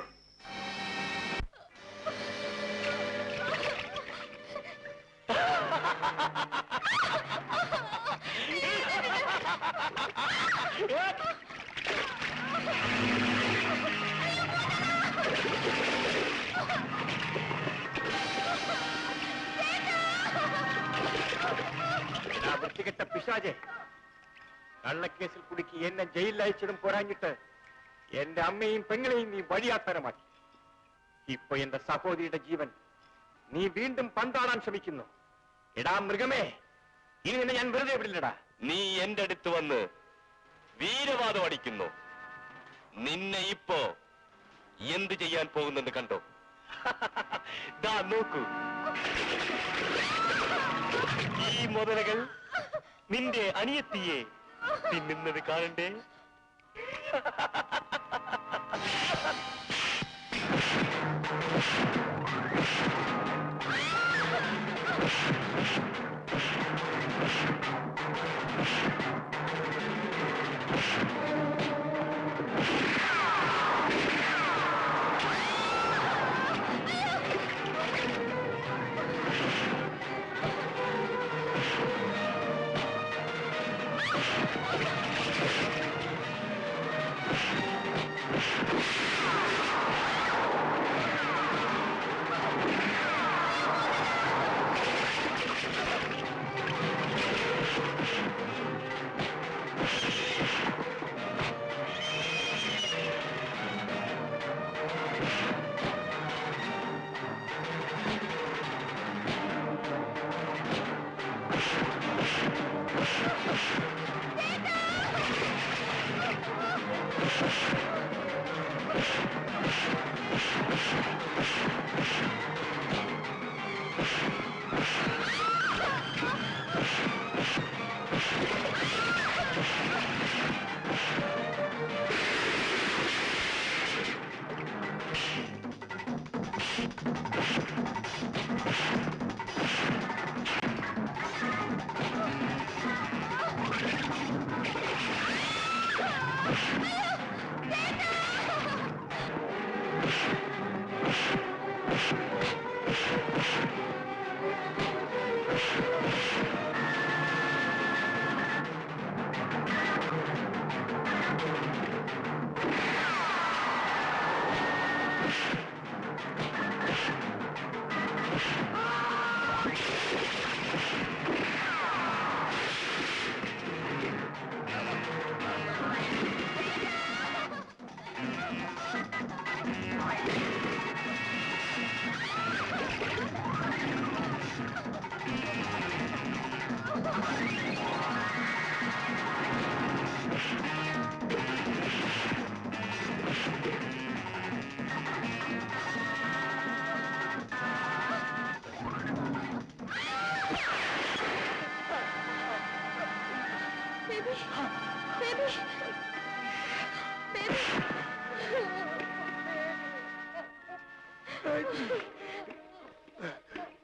വൃത്തികെട്ട പിശാചെ, കള്ളക്കേസിൽ കുടുക്കി എന്നെ ജയിലിൽ അയച്ചിടും പോരാഞ്ഞിട്ട് എന്റെ അമ്മയും പെങ്ങളെയും നീ വഴിയാത്തരമാക്കി. ഇപ്പൊ എന്റെ സഹോദരിയുടെ ജീവൻ നീ വീണ്ടും പന്താടാൻ ശ്രമിക്കുന്നു. എടാ മൃഗമേ, ഇനി നിന്നെ ഞാൻ വെറുതെ വിടില്ലടാ. നീ എന്റെ അടുത്ത് വന്ന് വീരവാദം അടിക്കുന്നു. നിന്നെ ഇപ്പോ എന്ത് ചെയ്യാൻ പോകുന്നെന്ന് കണ്ടോ? ദാ നോക്കൂ, ഈ മുതലകൾ നിന്റെ അനിയത്തിയെ തിന്നുന്നത് കാണണ്ടേ?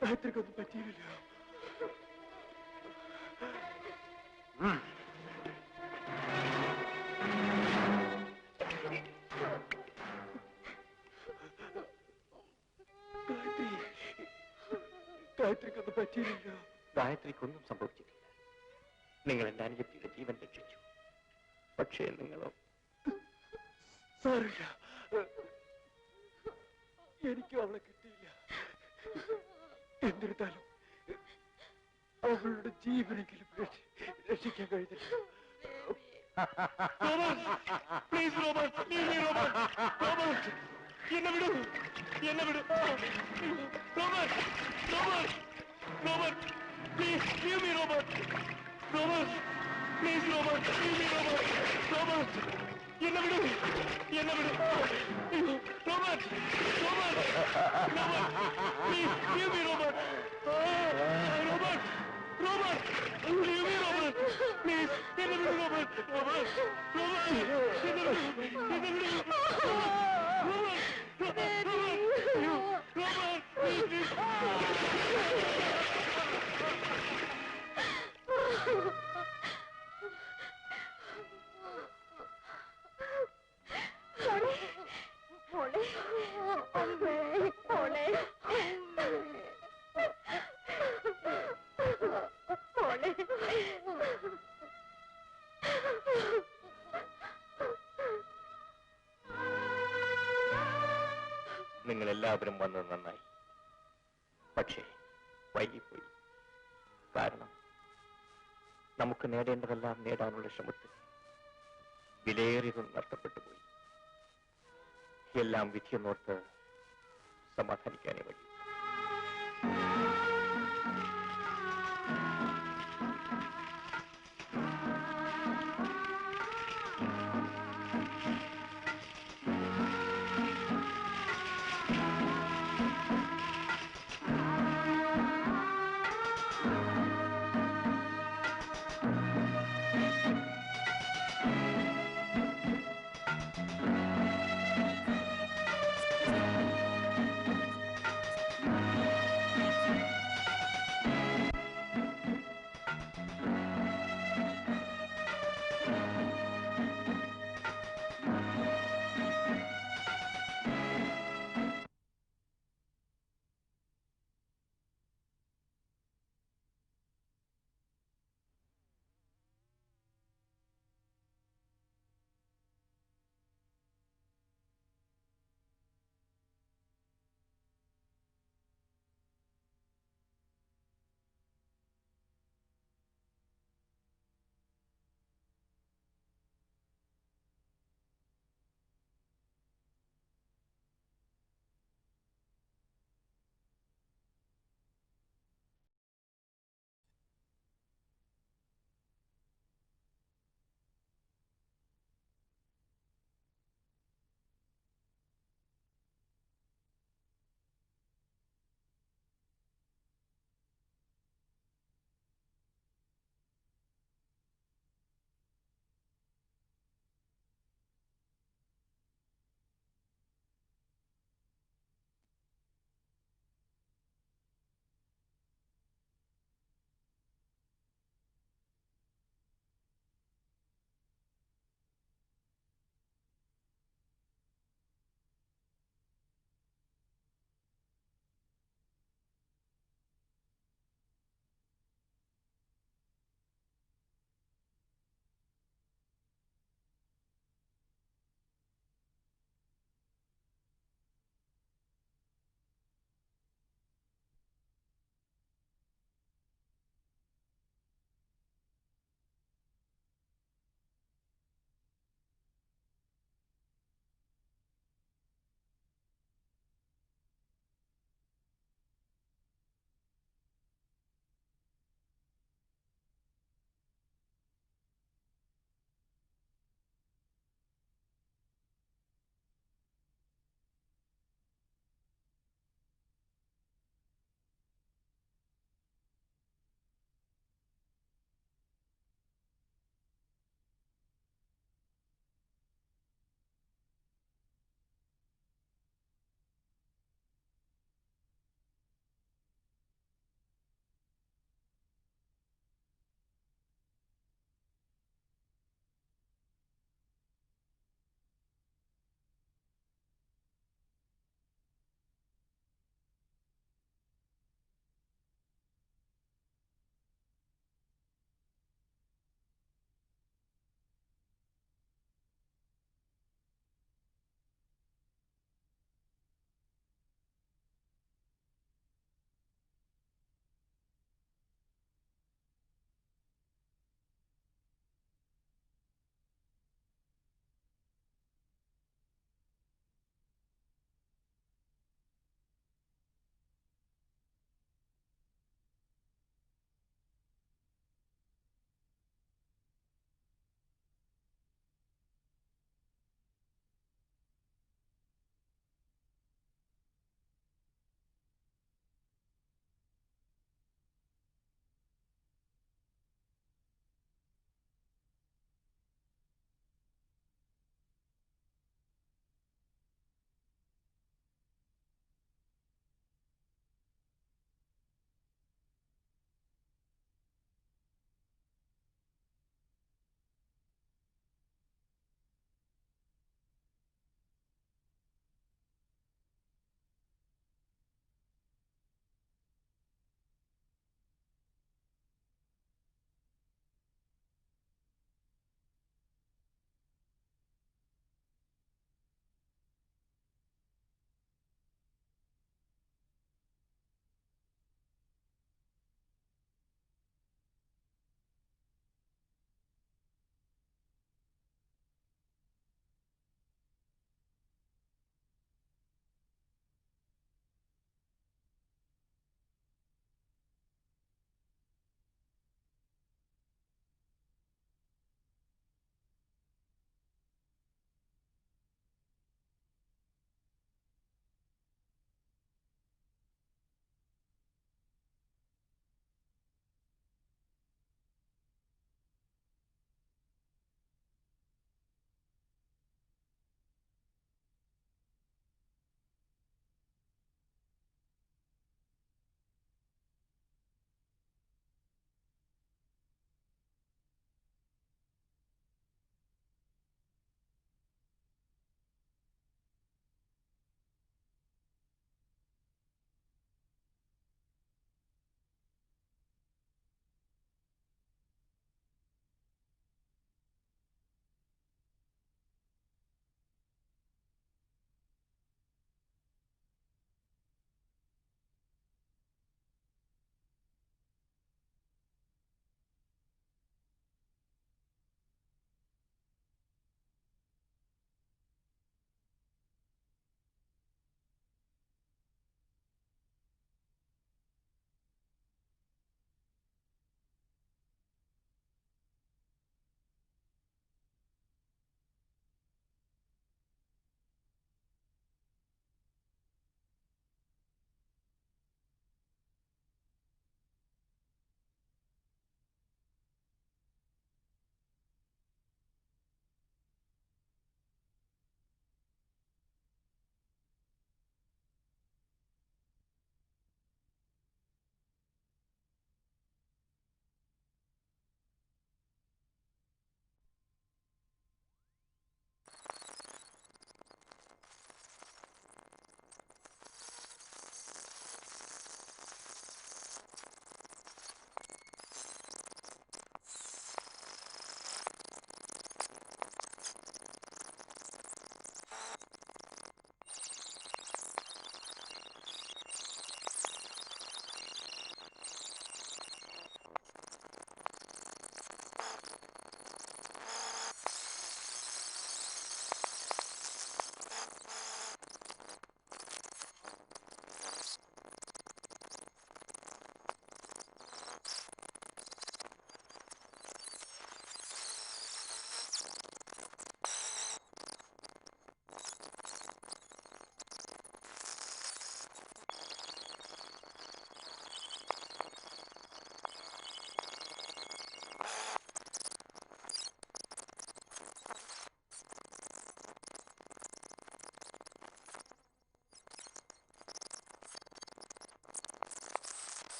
ഗായത്രിക്കൊന്നും പറ്റിയില്ല. ഗായത്രിക്കൊന്നും പറ്റിയില്ല. ഗായത്രിക്കൊന്നും സംഭവിച്ചിട്ടില്ല. നിങ്ങൾ എന്റെ അനുജത്തിയുടെ ജീവൻ രക്ഷിച്ചു. പക്ഷേ നിങ്ങളോ? സാറില്ല, എനിക്കും അവളെ കിട്ടിയില്ല. എന്നിരുന്നാലും അവളുടെ ജീവനെങ്കിലും രക്ഷിക്കാൻ കഴിഞ്ഞില്ല. പ്ലീസ് റോബർട്ട്, റോബർട്ട് എന്നെ വിടൂ, എന്നെ വിടൂ. Robert, Robert, Robert please leave me. Robert, Robert please. Robert leave me. Robert, Robert എന്നെ വിടൂ, എന്നെ വിടൂ. Robert, Robert, Robert please leave me. Robert, Robert, Robert leave me. Robert please എന്നെ വിടൂ. റോബർട്ട്, റോബർട്ട്, റോബർട്ട് എന്നെ വിടൂ, എന്നെ വിടൂ. നിങ്ങൾ എല്ലാവരും വന്നത് നന്നായി. പക്ഷേ വൈകിപ്പോയി. കാരണം നമുക്ക് നേടേണ്ടതെല്ലാം നേടാനുള്ള ശ്രമത്തിൽ വിലയേറിയതും നഷ്ടപ്പെട്ടു പോയി. എല്ലാം വിധിയെന്നോർത്ത് സമാധാനിക്കാനേ വഴി.